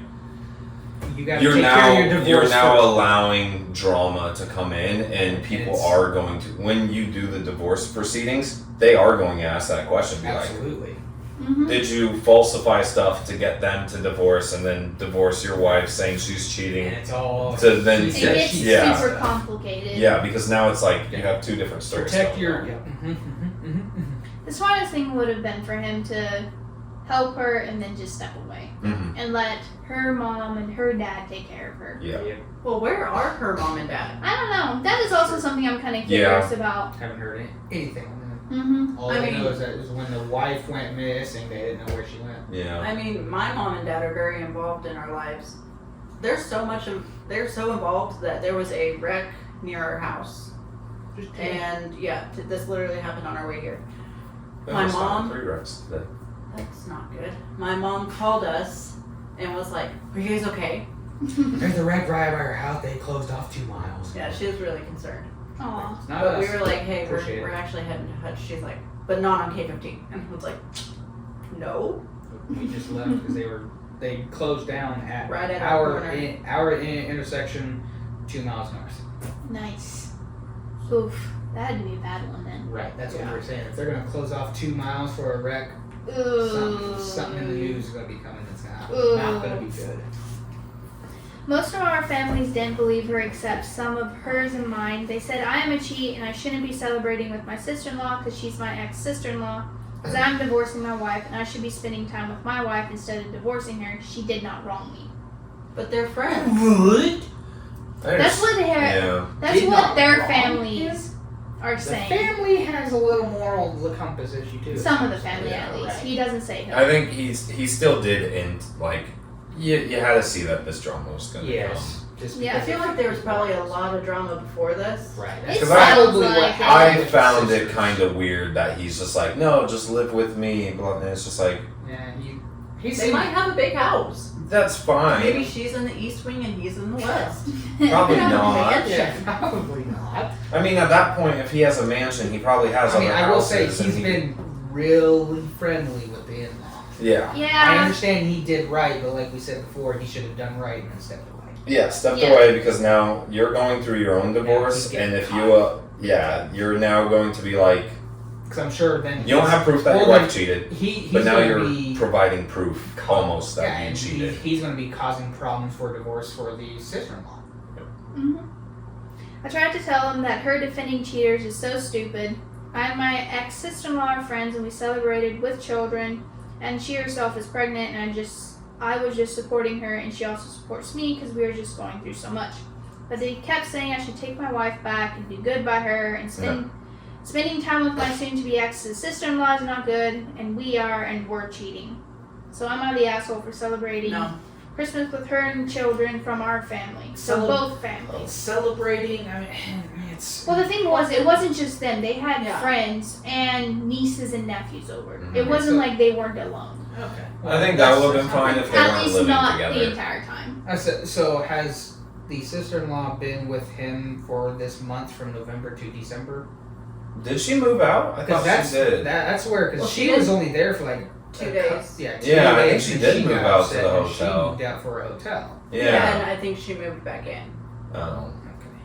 You got to you're take care of your now divorce first. allowing drama to come in, and people it's- are going to, when you do the divorce proceedings, they are going to ask that question. Be like, Absolutely. Mhm. did you falsify stuff to get them to divorce and then divorce your wife saying she's cheating? And it's all So then- she It said, gets she Yeah. said super stuff. complicated. Yeah, because now it's like you have two different stories. Protect going your. on. Yeah. The smartest thing would have been for him to help her and then just step away Mhm. and let her mom and her dad take care of her. Yeah. Well, where are her mom and dad? I don't know. That is also something I'm kind of Yeah. curious about. Haven't heard anything on that. Mm-hmm. All I I mean- know is that it was when the wife went missing, they didn't know where she went. Yeah. I mean, my mom and dad are very involved in our lives. They're so involved that there was a wreck near our house. And yeah, this literally happened on our way here. My Almost mom- 3 wrecks today. That's not good. My mom called us and was like, "Are you guys okay?" There's a wreck right by her house. They closed off 2 miles. Yeah, she was really concerned. Aw. It's not But us. we were like, "Hey, Appreciate we're it. actually heading to Hutch." She's like, "But not on K-15." And I was like, "No." We just left because they closed down at Right at our corner. our intersection 2 miles north. Nice. Oof. That had to be a bad one then. Right. That's Yeah. what we were saying. If they're gonna close off 2 miles for a wreck, Ooh. something in the news is gonna be coming. That's Ooh. not gonna be good. Most of our families didn't believe her except some of hers and mine. They said I am a cheat and I shouldn't be celebrating with my sister-in-law because she's my ex-sister-in-law. Because I'm divorcing my wife and I should be spending time with my wife instead of divorcing her. She did not wrong me. But they're friends. What? That's what Yeah. that's Did what not their wrong families are The saying. family has a little moral compass issue too. Some of the family Yeah, at least. right. He doesn't say who. I think he still did end like you had to see that this drama was gonna Yes. Just Yeah. I because feel like there was probably a lot of drama before this. right. It That's 'Cause probably sounds what like it. come. I happened with the found it sisters. kind of weird that he's just like, no, just live with me, and blah, and it's just like Yeah, They seemed- might have a big house. that's fine. Maybe she's in the east wing and he's in the west. Probably Yeah. not. Yeah, probably not. I mean, at that point, if he has a mansion, he probably has I mean, other I will say houses. and he's he- been real friendly with the in-law. Yeah. I Yeah. understand he did right, but like we said before, he should have done right and then stepped away. Yeah, stepped Yeah. away because now you're going through your own divorce, he's getting and if caught. you're now going to be like, Because I'm sure then you don't have proof that your Well, wife cheated, he's but now gonna you're be providing proof almost that yeah, you and cheated. he's going to be causing problems for divorce for the sister-in-law. Mhm. I tried to tell him that her defending cheaters is so stupid. I and my ex-sister-in-law are friends, and we celebrated with children. And she herself is pregnant, and I was just supporting her, and she also supports me because we were just going through so much. But they kept saying I should take my wife back and do good by her, and spending time with my soon-to-be ex's sister-in-law is not good, and we're cheating. So am I the asshole for celebrating No. Christmas with her and children from our family? So both families. Celebrating, I mean, it's... Well, the thing was, it wasn't just them. They had Yeah. friends and nieces and nephews over. Mhm. It wasn't like they weren't alone. Okay. I think that would have been fine if they At weren't least living not together. the entire time. So has the sister-in-law been with him for this month from November to December? Did she move out? I Because thought she did. that's where, because Well, she she was did only there for like 2 a days. Yeah, 2 Yeah, I think days, she and did move got out to upset the and hotel. She moved out for a hotel. Yeah. And I think she moved back in. Oh. Okay.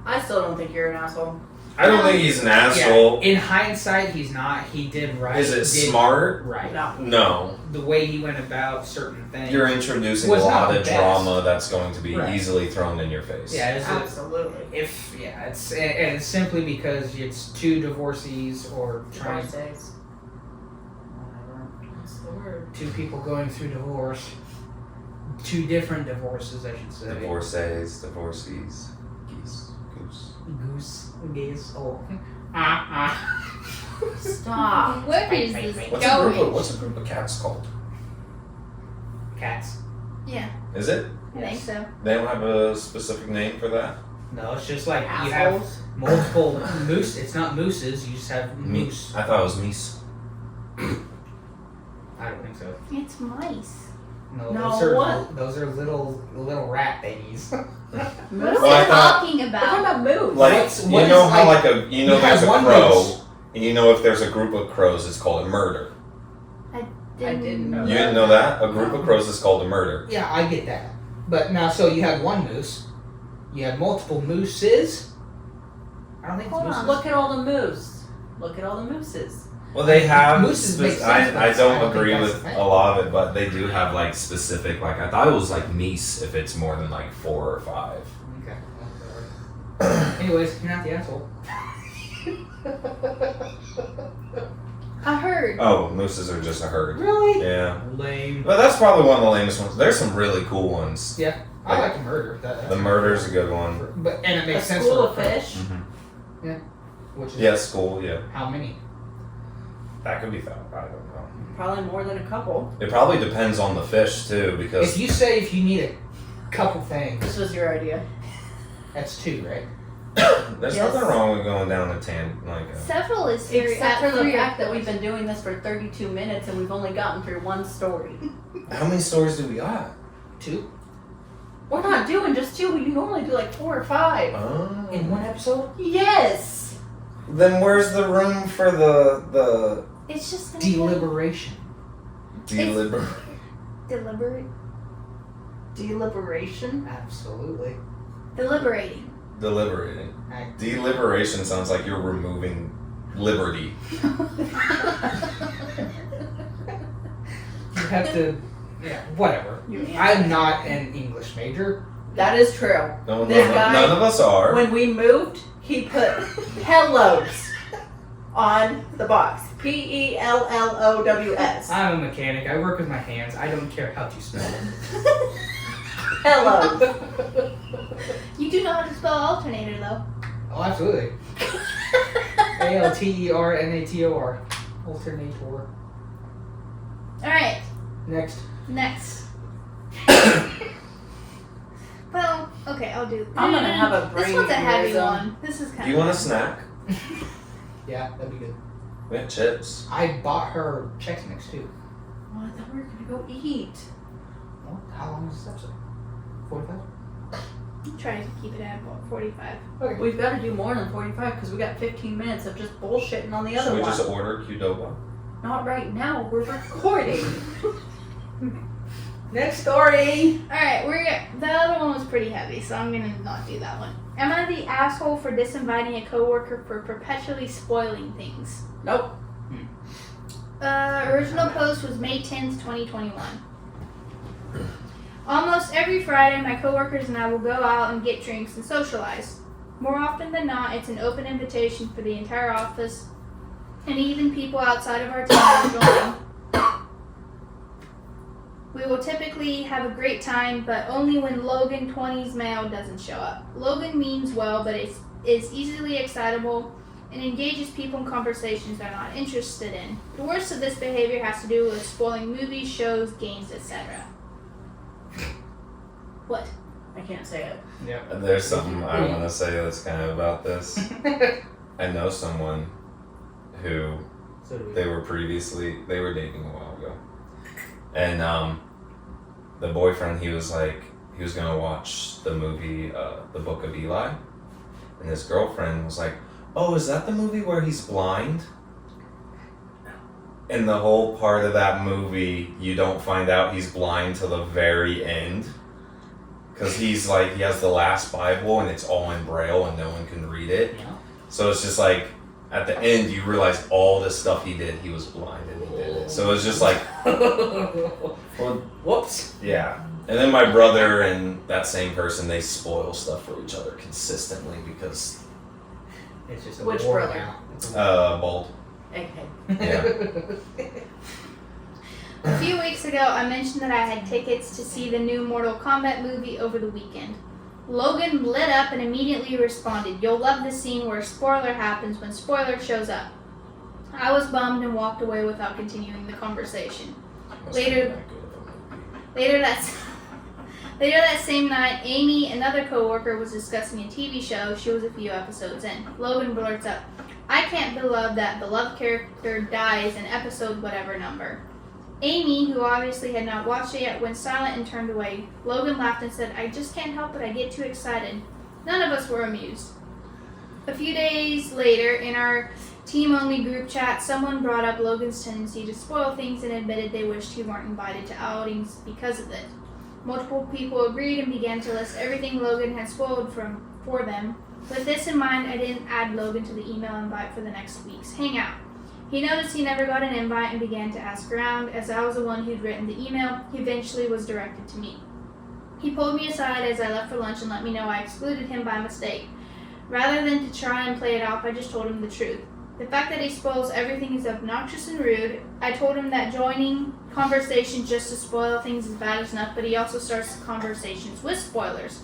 I still don't think you're an asshole. I don't think he's an asshole. Yeah, in hindsight, he's not. He did right. Is it Did smart? Right. No. No. The way he went about certain things. You're introducing a Was not lot the of best. drama that's going to be Right. easily thrown in your face. Yeah, Absolutely. it's and it's simply because it's two divorcees or trying Divorcees. Whatever. That's the word. two people going through divorce. Two different divorces, I should say. Divorcees, geese, goose. Geese. Oh. Stop. Where is this What's a group of cats called? Cats. Yeah, Is it? I think so. They don't have a specific name for that? No, it's just like you have Assholes. multiple moose. It's not mooses. You just have moose. I thought it was meese. I don't think so. It's mice. No, No, those are little rat babies. What are Moose. we Well, I thought- talking We're about? talking about moose. Like, What's- you what know is, how like- there's you a have one crow, moose. and you know if there's a group of crows, it's called a murder. I didn't know You didn't know that? A group of crows is called a murder. Yeah, I get that. But now, so you have one moose. You have multiple mooses. I don't think it's Hold mooses. on. Look at all the moose. Look at all the mooses. Well, they have. Mooses make sense, but I I don't don't agree think that's with the thing. a lot of it, but they do have like specific. Like I thought it was like meese if it's more than like 4 or 5. Okay. Well, anyways, you're not the asshole. I heard. Oh, mooses are just a herd. Really? Yeah, Lame. but that's probably one of the lamest ones. There's some really cool ones. Yeah, I like the murder. That's The murder's a good one. But and it A makes sense school for of fish. Which is Yeah, school. Yeah, how many? that could be found. I don't know. Probably more than a couple. It probably depends on the fish too, because If you say if you need a couple things, This was your idea. that's 2, right? there's Yes. nothing wrong with going down the Several is three. Except for the 3 or fact that 4. we've been doing this for 32 minutes and we've only gotten through one story. How many stories do we got? 2 We're not doing just 2. You normally do like 4 or 5. Oh. in one episode. Yes. Then where's the room for the It's just Deliberation. deliberate? deliberate, Deliberation. Absolutely. deliberating. Deliberating. I- Deliberation sounds like you're removing liberty. You have to. Yeah, whatever. I'm not an English major. That is true. No, This none, guy- none of us are. When we moved, he put pillows on the box. Pellows. I'm a mechanic. I work with my hands. I don't care how you spell it. Pillows. You do know how to spell alternator though. Oh, absolutely. ALTERNATOR. Alternator. All right, Next. next. Well, okay, I'll do. I'm gonna have a This brain one's a heavy aneurysm. one. This is kind Do you want a snack? Yeah, that'd be good. We have chips. I bought her Chex Mix too. Oh, I thought we were gonna go eat. Well, how long is this episode? 45? Try to keep it at about 45. We've got to do more than 45 because we got 15 minutes of just bullshitting on the Should other we one. just order Qdoba? Not right now. We're recording. Next story. Alright, the other one was pretty heavy, so I'm gonna not do that one. Am I the asshole for disinviting a coworker for perpetually spoiling things? Nope. Original post was May 10th, 2021. Almost every Friday, my coworkers and I will go out and get drinks and socialize. More often than not, it's an open invitation for the entire office, and even people outside of our team will join. We will typically have a great time, but only when Logan 20's male doesn't show up. Logan means well, but is easily excitable and engages people in conversations they're not interested in. The worst of this behavior has to do with spoiling movies, shows, games, etc. What? I can't say it. Yeah. And there's something I want to say that's kind of about this. I know someone who So do we. they were dating a while ago. And the boyfriend, he was gonna watch the movie The Book of Eli, and his girlfriend was like, "Oh, is that the movie where he's blind?" And the whole part of that movie, you don't find out he's blind till the very end, because he has the last Bible and it's all in Braille and no one can read it. Yeah. So it's just like, at the end, you realize all the stuff he did, he was blind and he did it. So it's just like, well, Whoops. yeah. And then my brother and that same person, they spoil stuff for each other consistently because, It's just a Which war brother? now. It's a bald. Okay. Yeah. A few weeks ago, I mentioned that I had tickets to see the new Mortal Kombat movie over the weekend. Logan lit up and immediately responded, "You'll love the scene where a spoiler happens when spoiler shows up." I was bummed and walked away without continuing the conversation. Must Later- be that good of a movie. Later that same night, Amy, another coworker, was discussing a TV show she was a few episodes in. Logan blurts up, "I can't believe that beloved character dies in episode whatever number." Amy, who obviously had not watched it yet, went silent and turned away. Logan laughed and said, "I just can't help it, I get too excited." None of us were amused. A few days later, in our team-only group chat, someone brought up Logan's tendency to spoil things and admitted they wished he weren't invited to outings because of it. Multiple people agreed and began to list everything Logan had spoiled for them. With this in mind, I didn't add Logan to the email invite for the next week's hangout. He noticed he never got an invite and began to ask around. As I was the one who'd written the email, he eventually was directed to me. He pulled me aside as I left for lunch and let me know I excluded him by mistake. Rather than to try and play it off, I just told him the truth. The fact that he spoils everything is obnoxious and rude. I told him that joining conversations just to spoil things is bad enough, but he also starts conversations with spoilers.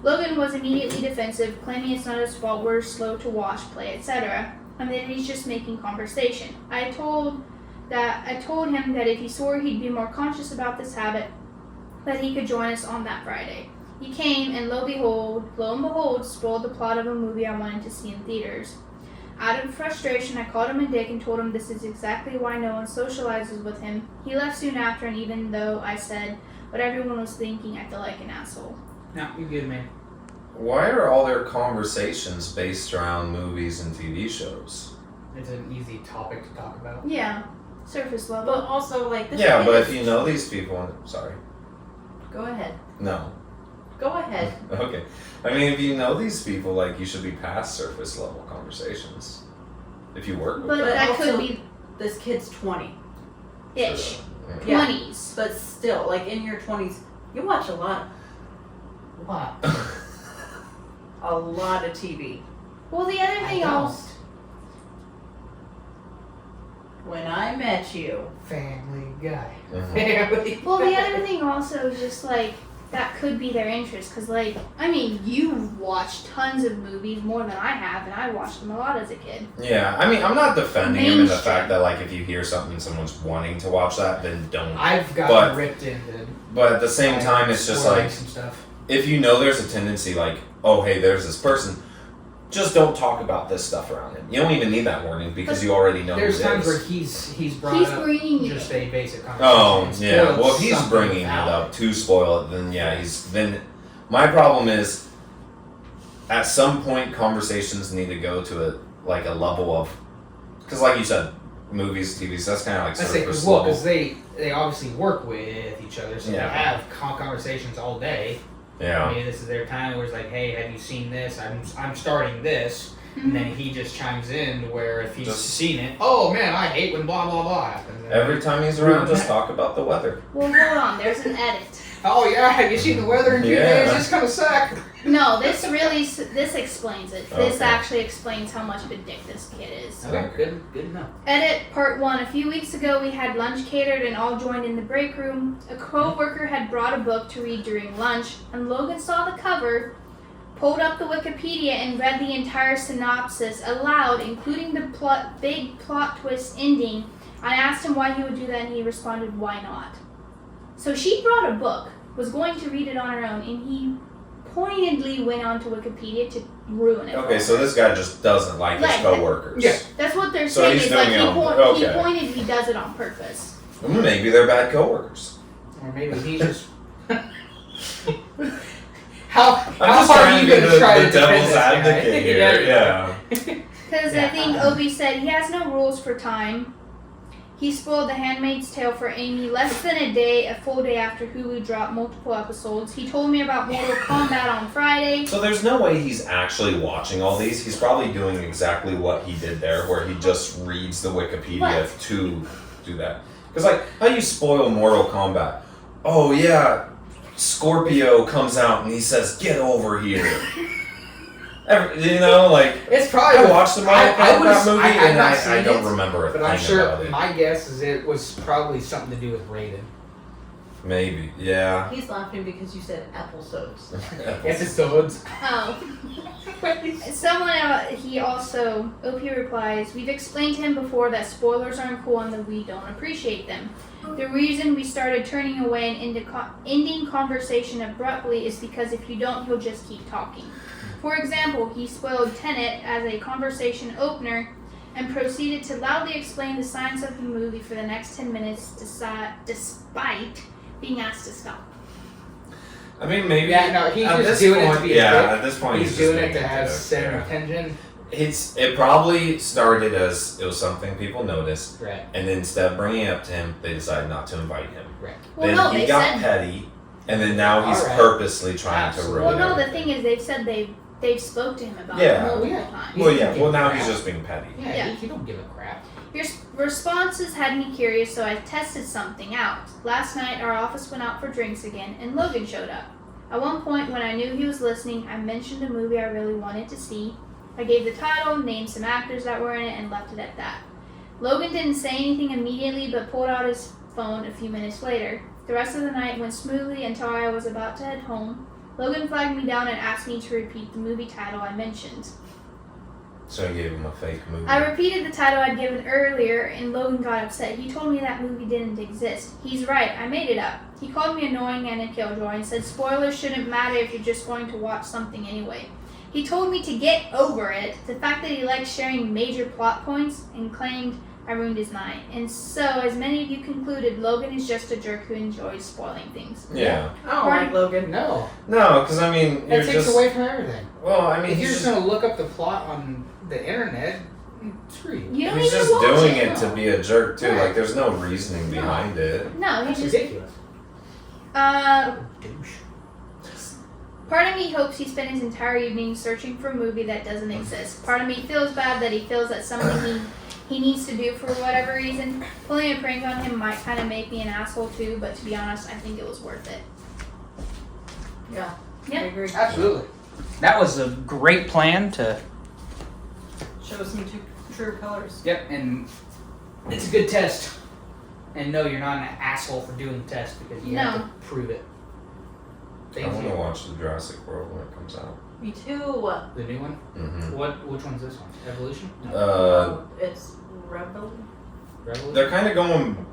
Logan was immediately defensive, claiming it's not his fault, we're slow to watch, play, etc., and that he's just making conversation. I told him that if he swore he'd be more conscious about this habit, that he could join us on that Friday. He came, and lo and behold, spoiled the plot of a movie I wanted to see in theaters. Out of frustration, I called him a dick and told him this is exactly why no one socializes with him. He left soon after, and even though I said what everyone was thinking, I feel like an asshole. No, you're good, man. Why are all their conversations based around movies and TV shows? It's an easy topic to talk about. Yeah, surface level. But also, like, this Yeah, kid but is- if you know these people, sorry, Go ahead. no, Go ahead. okay. I mean, if you know these people, like, you should be past surface level conversations. If you work with But them. that also- could be This kid's 20. ish. Yeah. 20s. But still, like, in your 20s, you watch a lot of TV. Well, the other thing also. When I met you. Family Guy. Mhm. Well, the other thing also is just like that could be their interest, because like I mean, you've watched tons of movies more than I have, and I watched them a lot as a kid. Yeah, I mean, I'm not defending him in the Mainstream. fact that, like, if you hear something someone's wanting to watch that, then don't. I've gotten But- ripped into. But at the same time, it's just spoiling like, some stuff. if you know there's a tendency, like, oh, hey, there's this person, just don't talk about this stuff around him. You don't even need that warning because you already know There's who it times where is. he's brought He's up bringing it. just a basic conversation. Oh, and yeah. spoiled Well, if he's something bringing it valid. up to spoil it, then yeah, then my problem is at some point conversations need to go to a level of, because like you said, movies, TVs, that's kind of like I say, surface well, level. because they obviously work with each other, so Yeah. they have conversations all day. Yeah. Maybe this is their time where it's like, hey, have you seen this? I'm starting this. And then he just chimes in where if he's Just- seen it, oh man, I hate when blah blah blah happens. Every time he's around, just talk about the weather. Well, hold on. There's an edit. Oh yeah, have you seen the weather in 2 Yeah. days? It's gonna suck. No, this explains it. This Okay. actually explains how much of a dick this kid is. Okay, good enough. Edit part 1. A few weeks ago, we had lunch catered and all joined in the break room. A co-worker had brought a book to read during lunch, and Logan saw the cover, pulled up the Wikipedia, and read the entire synopsis aloud, including the big plot twist ending. I asked him why he would do that, and he responded, "Why not?" So she brought a book, was going to read it on her own, and he pointedly went onto Wikipedia to ruin it. Okay, for so her. this guy just doesn't like his Like- coworkers. Yeah. That's what they're So saying. he's Is like doing he, it on- he okay. pointed he does it on purpose. Well, maybe they're bad coworkers. Or maybe he's just. How I'm how just hard trying are you to be gonna the, try the to defend devil's this guy? advocate here. Yeah. Because Yeah. I think Obi said he has no rules for time. He spoiled The Handmaid's Tale for Amy less than a full day after Hulu dropped multiple episodes. He told me about Mortal Kombat on Friday. So there's no way he's actually watching all these. He's probably doing exactly what he did there, where he just reads the Wikipedia What? to do that. Because like, how do you spoil Mortal Kombat? Oh yeah, Scorpio comes out and he says, "Get over here." Like It's probably. I watched the Mortal Kombat movie had and not seen I don't it, remember a But thing I'm sure. about it. My guess is it was probably something to do with Raiden. Maybe, yeah. He's laughing because you said episodes. Episodes. Oh. Someone he also, OP replies, "We've explained to him before that spoilers aren't cool and that we don't appreciate them. The reason we started turning away and ending conversation abruptly is because if you don't, he'll just keep talking. For example, he spoiled Tenet as a conversation opener and proceeded to loudly explain the science of the movie for the next 10 minutes despite being asked to stop." I mean, maybe. Yeah, no, he's at just this doing it to point, be a yeah, dick. at this point, He's just doing it being to a have dick, center yeah. attention. It probably started as it was something people noticed, Right. and then instead of bringing it up to him, they decided not to invite him. Right. Well, then no, he they got said. petty, and then now he's Alright. purposely trying Absolutely. to Well, ruin no, the everything. thing is, they've said they've spoke to him about Yeah. it multiple Yeah. times. Well, yeah. He's Well, now crap. he's just being petty. Yeah, Yeah. He don't give a crap. Your responses had me curious, so I tested something out. Last night, our office went out for drinks again, and Logan showed up. At one point, when I knew he was listening, I mentioned a movie I really wanted to see. I gave the title, named some actors that were in it, and left it at that. Logan didn't say anything immediately, but pulled out his phone a few minutes later. The rest of the night went smoothly until I was about to head home. Logan flagged me down and asked me to repeat the movie title I mentioned. So he gave him a fake movie. I repeated the title I'd given earlier, and Logan got upset. He told me that movie didn't exist. He's right, I made it up. He called me annoying and a killjoy and said spoilers shouldn't matter if you're just going to watch something anyway. He told me to get over it, the fact that he likes sharing major plot points, and claimed I ruined his night. And so, as many of you concluded, Logan is just a jerk who enjoys spoiling things. Yeah. I don't like Logan. No. No, because I mean, That you're takes just. away from everything. Well, I mean, If you're he's just just, gonna look up the plot on the internet, screw you. You don't he's even just watch doing it. it to be a jerk too. Right. Like, there's no reasoning behind it. No, he That's just ridiculous. Douche. part of me hopes he spent his entire evening searching for a movie that doesn't exist. Part of me feels bad that he feels that's something he needs to do for whatever reason. Pulling a prank on him might kind of make me an asshole too, but to be honest, I think it was worth it. Yeah. Yeah. I agree. Absolutely. That was a great plan to. Show some true colors. Yep, and it's a good test. And no, you're not an asshole for doing the test because you have No. to prove it. I Thank want to you. watch the Jurassic World when it comes out. Me too. The new one? Mm-hmm. Which one's this one? Evolution? It's Rebel. Revolution? They're kind of going.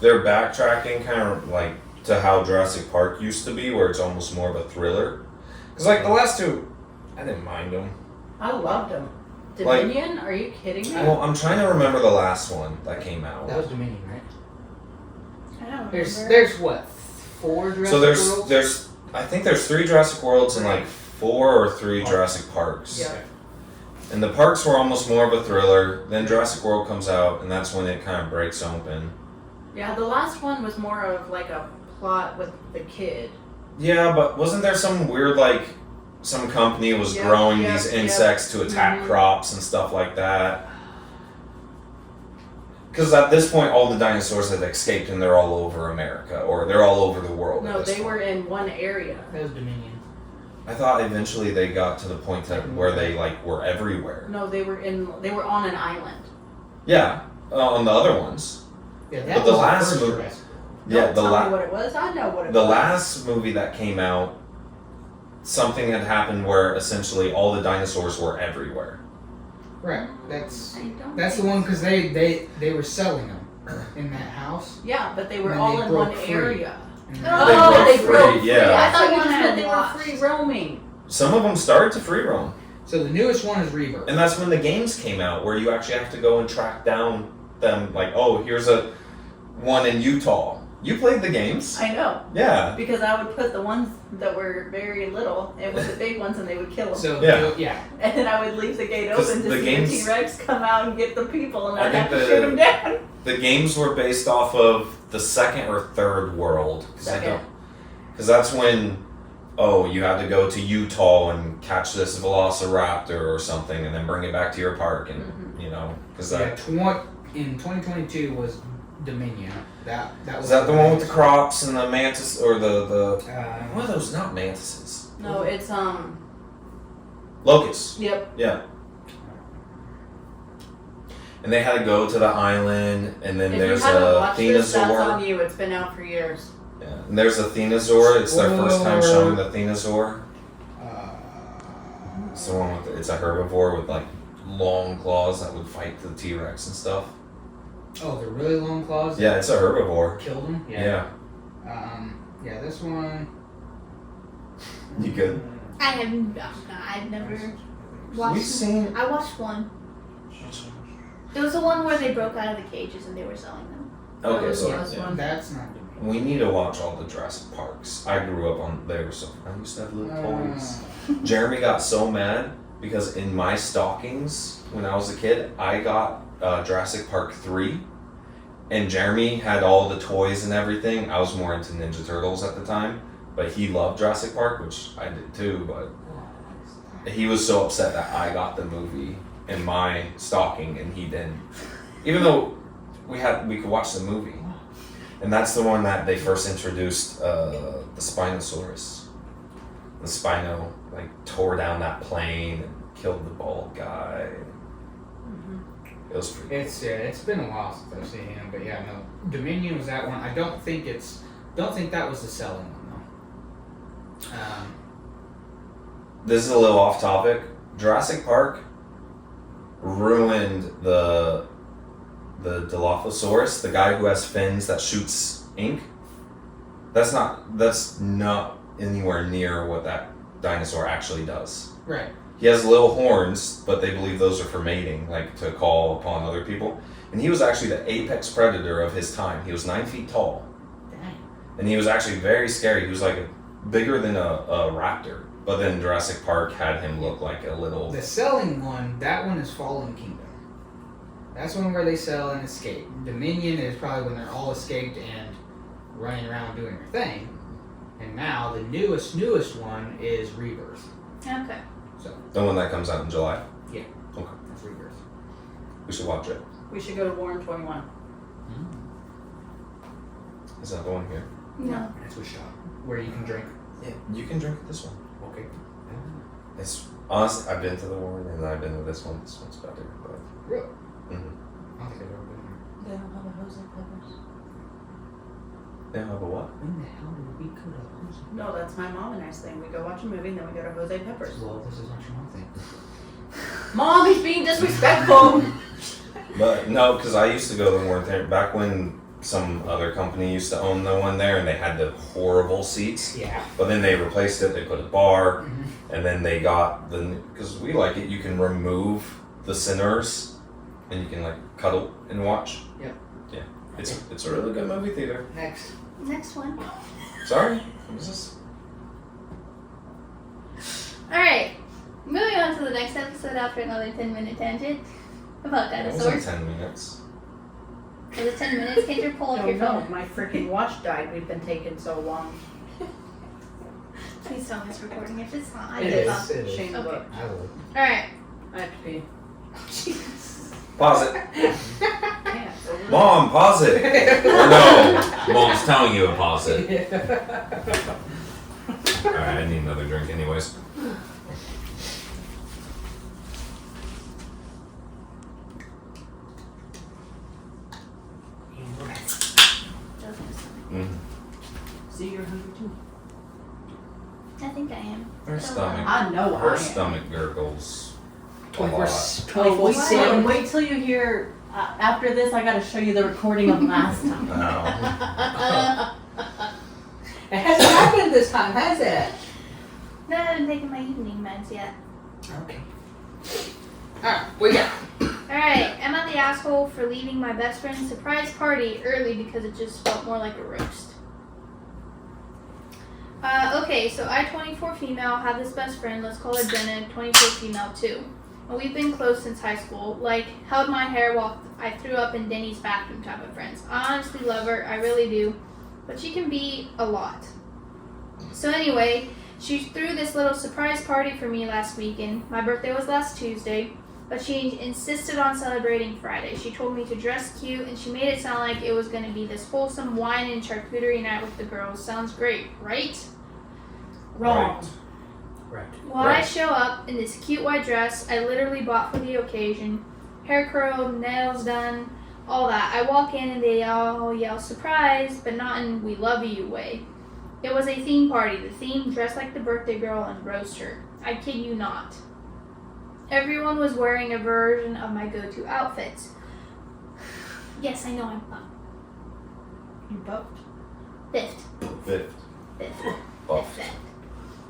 They're backtracking, kind of like to how Jurassic Park used to be, where it's almost more of a thriller. Because like the last two, I didn't mind them. I loved him. Like- Dominion? Are you kidding me? Well, I'm trying to remember the last one that came out. That was Dominion, right? I don't There's remember. there's what? 4 Jurassic So Worlds? there's I think there's 3 Jurassic Worlds and like 4 or 3 Jurassic Parks. Yeah. And the parks were almost more of a thriller. Then Jurassic World comes out, and that's when it kind of breaks open. Yeah, the last one was more of like a plot with the kid. Yeah, but wasn't there some weird, like, some company was Yep, growing yep, these yep. insects to attack Mhm. crops and stuff like that? Because at this point, all the dinosaurs had escaped and they're all over America, or they're all over the world. No, at this they were point. in one area. That was Dominion. I thought eventually they got to the point that where they like were everywhere. No, they were on an island. Yeah, on the other ones. Yeah, But that the was last first movie- Jurassic. Yeah, Don't the tell me last. what it was. I know what it The was. last movie that came out, something had happened where essentially all the dinosaurs were everywhere. Right. That's I don't the think one so. because they were selling them in that house. Yeah, but they were And all they in broke one free. area. And Oh, They they broke broke free, free. yeah. I thought you That's just the meant one they I were watched. free roaming. Some of them started to free roam. So the newest one is Rebirth. And that's when the games came out, where you actually have to go and track down them. Like, oh, here's a one in Utah. You played the games? I know. Yeah. Because I would put the ones that were very little in with the big ones and they would kill them. So Yeah. yeah. And then I would leave the gate 'Cause open to the see games- the T-Rex come out and get the people and I I'd think have to the- shoot them down. The games were based off of the second or third world. Second. Because that's when, oh, you had to go to Utah and catch this velociraptor or something and then bring it back to your park. And, you know, because Yeah, that. in 2022 was Dominion. That was. Is that the one with the crops and the mantis, or the what are Uh, those? Not mantises. No, it's Locusts. yep. Yeah. And they had to go to the island, and then If there's you haven't a watched this, that's Thenosaur. on you. It's been out for years. Yeah. And there's a Thenosaur. It's their first time showing the Thenosaur. It's the one with it's a herbivore with like long claws that would fight the T-Rex and stuff. oh, the really long claws. Yeah, it's a herbivore. Killed them. Yeah. Yeah, this one. You good? I've never watched. We've seen. I watched one. It was the one where they broke out of the cages and they were selling them. Okay, was so the last yeah. one. That's not Dominion. We need to watch all the Jurassic Parks. I grew up on. They were so. I used to have little toys. Jeremy got so mad because in my stockings when I was a kid, I got Jurassic Park 3, and Jeremy had all the toys and everything. I was more into Ninja Turtles at the time, but he loved Jurassic Park, which I did too. But he was so upset that I got the movie in my stocking and he didn't, even though we could watch the movie. And that's the one that they first introduced the Spinosaurus. The Spino like tore down that plane and killed the bald guy. It was pretty. It's been a while since I've seen him, but yeah, no. Dominion was that one. I don't think that was the selling one though. This is a little off topic. Jurassic Park ruined the Dilophosaurus, the guy who has fins that shoots ink. That's not anywhere near what that dinosaur actually does. Right. He has little horns, but they believe those are for mating, like to call upon other people. And he was actually the apex predator of his time. He was 9 feet tall. Dang. And he was actually very scary. He was like bigger than a raptor. But then Jurassic Park had him look like a little. The selling one, that one is Fallen Kingdom. That's one where they sell and escape. Dominion is probably when they're all escaped and running around doing their thing. And now the newest one is Rebirth. Okay. The one that comes out in July. That's Rebirth. We should watch it. We should go to Warren 21. Is that the one here? No. That's a shop where you can drink. Yeah, you can drink this one. Okay. It's honestly, I've been to the Warren and I've been to this one. This one's better, but. Really? Mhm. I don't think I've ever been here. They don't have a Jose Peppers. They have a what? When the hell did we go to Jose? No, that's my mom and I's thing. We go watch a movie and then we go to Jose Peppers. Well, this is not your mom thing. Mom, he's being disrespectful. But no, because I used to go to the Warren there back when some other company used to own the one there, and they had the horrible seats. Yeah. But then they replaced it. They put a bar, Mhm. and then they got because we like it. You can remove the centers, and you can like cuddle and watch. Yep. Yeah, it's a really good movie theater. Next. Next one. Sorry, what was this? All the next episode after another 10-minute tangent about It was like dinosaurs. 10 minutes. Was it 10 minutes? Can't you pull up your No, phone? my freaking watch died. We've been taking so long. Please tell me it's recording. If it's not, I It give is. up. It is. Shame Okay. book. I will. Alright. I have to pee. Jesus. Pause it. Can't. Mom, pause it. Or no, Mom's telling you to pause it. Alright, I need another drink anyways. Mm. See, you're hungry too. I think I am. Her stomach. I know Her I am. stomach gurgles a 24 lot. 24/7. Wait till you hear. After this, I gotta show you the recording of last time. No. It hasn't happened this time, has it? No, I haven't taken my evening meds yet. Okay. Alright, we got. Alright, am I the asshole for leaving my best friend's surprise party early because it just felt more like a roast? Okay, so I, 24 female, have this best friend, let's call her Jenna, 24 female too. And we've been close since high school, like held my hair while I threw up in Denny's bathroom type of friends. I honestly love her, I really do, but she can be a lot. So anyway, she threw this little surprise party for me last weekend. My birthday was last Tuesday, but she insisted on celebrating Friday. She told me to dress cute, and she made it sound like it was going to be this wholesome wine and charcuterie night with the girls. Sounds great, right? Wrong. Right. Well, I Right. show up in this cute white dress I literally bought for the occasion. Hair curled, nails done, all that. I walk in and they all yell surprise, but not in we love you way. It was a theme party. The theme dressed like the birthday girl and roast her. I kid you not. Everyone was wearing a version of my go-to outfits. Yes, I know I'm You buffed? biffed. Fifth. Biffed. Buff. Biffed.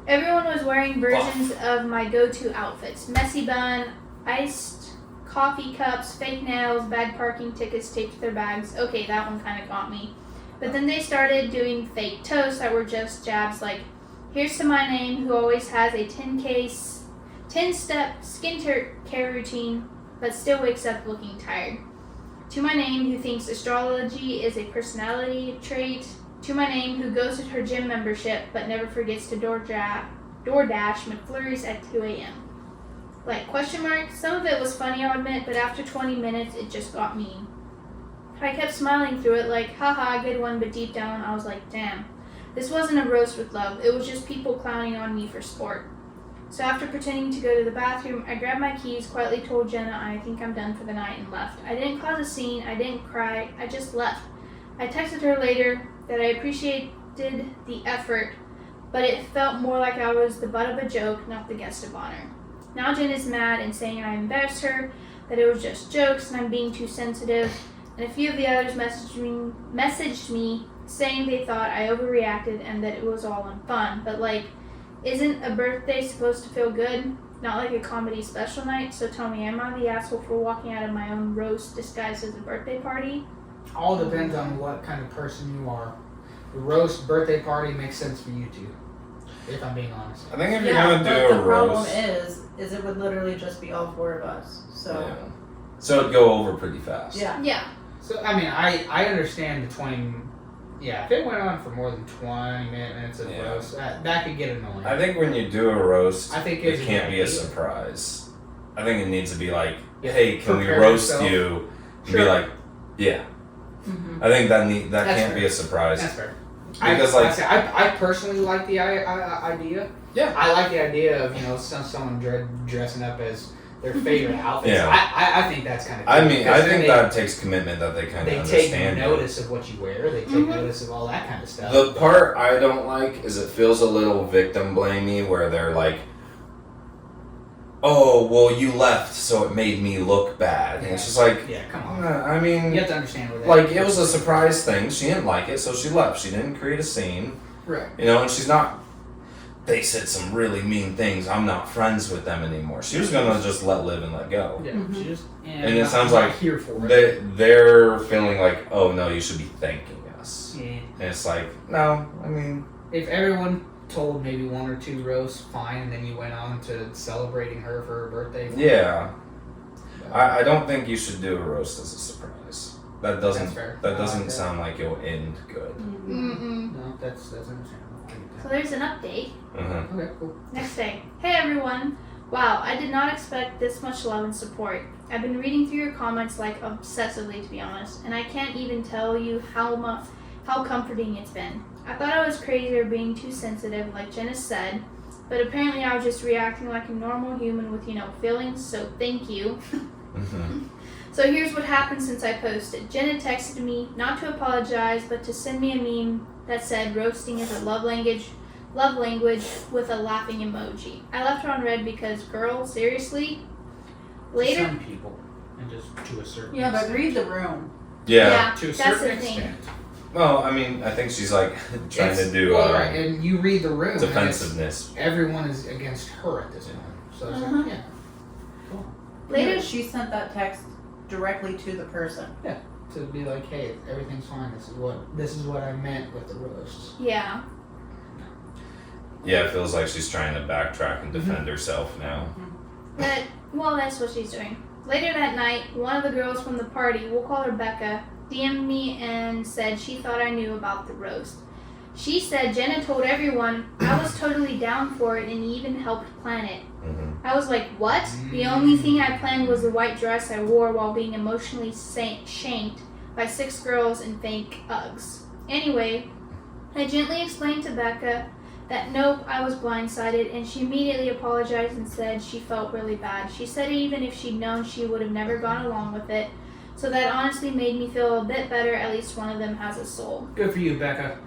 Everyone was wearing versions of my go-to outfits. Messy bun, iced coffee cups, fake nails, bad parking tickets taped to their bags. Okay, that one kind of got me. But then they started doing fake toasts that were just jabs like, here's to my name who always has a 10-step skincare routine but still wakes up looking tired. To my name who thinks astrology is a personality trait. To my name who goes to her gym membership but never forgets to DoorDash McFlurries at 2 a.m. Like, question mark? Some of it was funny, I'll admit, but after 20 minutes, it just got mean. I kept smiling through it like, haha, good one, but deep down, I was like, damn. This wasn't a roast with love. It was just people clowning on me for sport. So after pretending to go to the bathroom, I grabbed my keys, quietly told Jenna I think I'm done for the night, and left. I didn't cause a scene. I didn't cry. I just left. I texted her later that I appreciated the effort, but it felt more like I was the butt of a joke, not the guest of honor. Now Jen is mad and saying I embarrassed her, that it was just jokes and I'm being too sensitive, and a few of the others messaged me saying they thought I overreacted and that it was all in fun. But like, isn't a birthday supposed to feel good? Not like a comedy special night? So tell me, am I the asshole for walking out of my own roast disguised as a birthday party? All depends on what kind of person you are. The roast birthday party makes sense for you two, if I'm being honest. I think if you're Yeah, gonna but do the a problem roast, is it would literally just be all four of us. So yeah. So it'd go over pretty fast. yeah. Yeah. So, I mean, I understand the 20... Yeah, if it went on for more than 20 minutes of Yeah. roast, that could get annoying. I think when you do a roast, I think it it's a can't good be a idea. surprise. I think it needs to be like, Yeah, hey, can we prepare roast yourself. you? And Sure. be like, yeah. Mm-hmm. I think that That's can't fair. be a surprise. That's fair. Because, I personally like the idea. Yeah. I like the idea of, someone dressing up as their favorite outfits. Yeah. I think that's kind of cool. I mean, I because think then that takes commitment that they kind of they take understand. notice of what you wear. They take Mhm. notice of all that kind of stuff. The part I don't like is it feels a little victim blamey where they're like, oh, well, you left, so it made me look bad. And it's just like, Yeah, come on. I mean, You have to understand where that like, it was a surprise thing. She didn't like it, so she left. She didn't create a scene. Right. And she's not, they said some really mean things. I'm not friends with them anymore. She was going to just let live and let go. Yeah, Mhm. she just, And it I'm sounds not like here for it. They're feeling like, oh, no, you should be thanking us. Yeah. And it's like, no, I mean, If everyone told maybe one or two roasts, fine, and then you went on to celebrating her for her birthday. Yeah. I don't think you should do a roast as a surprise. That doesn't That's fair. that doesn't Okay. sound like you'll end good. Mm-mm. No, that's understandable. I get So that. there's an update. Okay, cool. Next day. Hey everyone! Wow, I did not expect this much love and support. I've been reading through your comments like obsessively, to be honest, and I can't even tell you how comforting it's been. I thought I was crazy or being too sensitive, like Jenna said, but apparently I was just reacting like a normal human with, feelings, so thank you. So here's what happened since I posted. Jenna texted me, not to apologize, but to send me a meme that said roasting is a love language with a laughing emoji. I left her on red because, girl, seriously? Later? Some people, and just to a certain Yeah, but extent. read the room. Yeah. To a that's certain the thing. extent. Well, I mean, I think she's like trying to do well, right, and you read the room. and it's- defensiveness. Everyone is against her at this point. So it's Uh-huh. like, yeah. Cool. Later, Yeah, she sent that text directly to the person. To be like, hey, everything's fine. This is what I meant with the roasts. yeah. Yeah, it feels like she's trying to backtrack and defend herself now. That's what she's doing. Later that night, one of the girls from the party, we'll call her Becca, DM'd me and said she thought I knew about the roast. She said Jenna told everyone I was totally down for it and even helped plan it. I was like, what? The only thing I planned was the white dress I wore while being emotionally shanked by 6 girls in fake Uggs. Anyway, I gently explained to Becca that nope, I was blindsided, and she immediately apologized and said she felt really bad. She said even if she'd known, she would have never gone along with it. So that honestly made me feel a bit better. At least one of them has a soul. Good for you, Becca.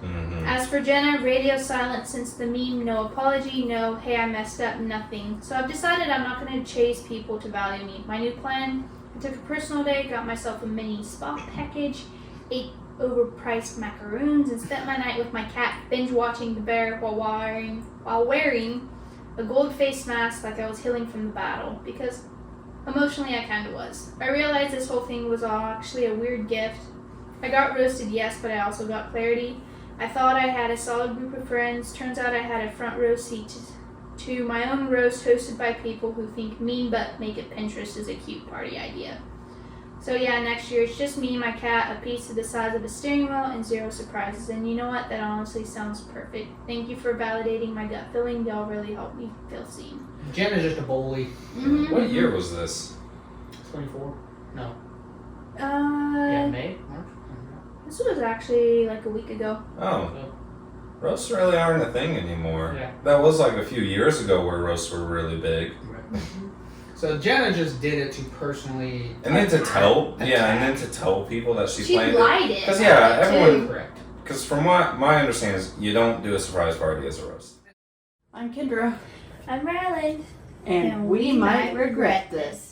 As for Jenna, radio silent since the meme, no apology, no hey I messed up, nothing. So I've decided I'm not going to chase people to value me. My new plan, I took a personal day, got myself a mini spa package, ate overpriced macaroons, and spent my night with my cat binge watching The Bear while wearing a gold face mask like I was healing from the battle, because emotionally I kinda was. I realized this whole thing was actually a weird gift. I got roasted, yes, but I also got clarity. I thought I had a solid group of friends. Turns out I had a front row seat to my own roast hosted by people who think mean but make it Pinterest is a cute party idea. So yeah, next year it's just me, my cat, a piece of the size of a steering wheel, and 0 surprises. And you know what? That honestly sounds perfect. Thank you for validating my gut feeling. Y'all really helped me feel seen. Jenna's just a bully. Mm-hmm. What year was this? 24? No. Yeah, May? March? This was actually like a week ago. Oh. Roasts really aren't a thing anymore. Yeah. That was like a few years ago where roasts were really big. Right. So Jenna just did it to personally. And then to tell, attack. and then to tell people that she She planned it. lied it. Because yeah, too. everyone. Correct. Because from what my understanding is, you don't do a surprise party as a roast. I'm Kendra, I'm Maryland. and we might regret this.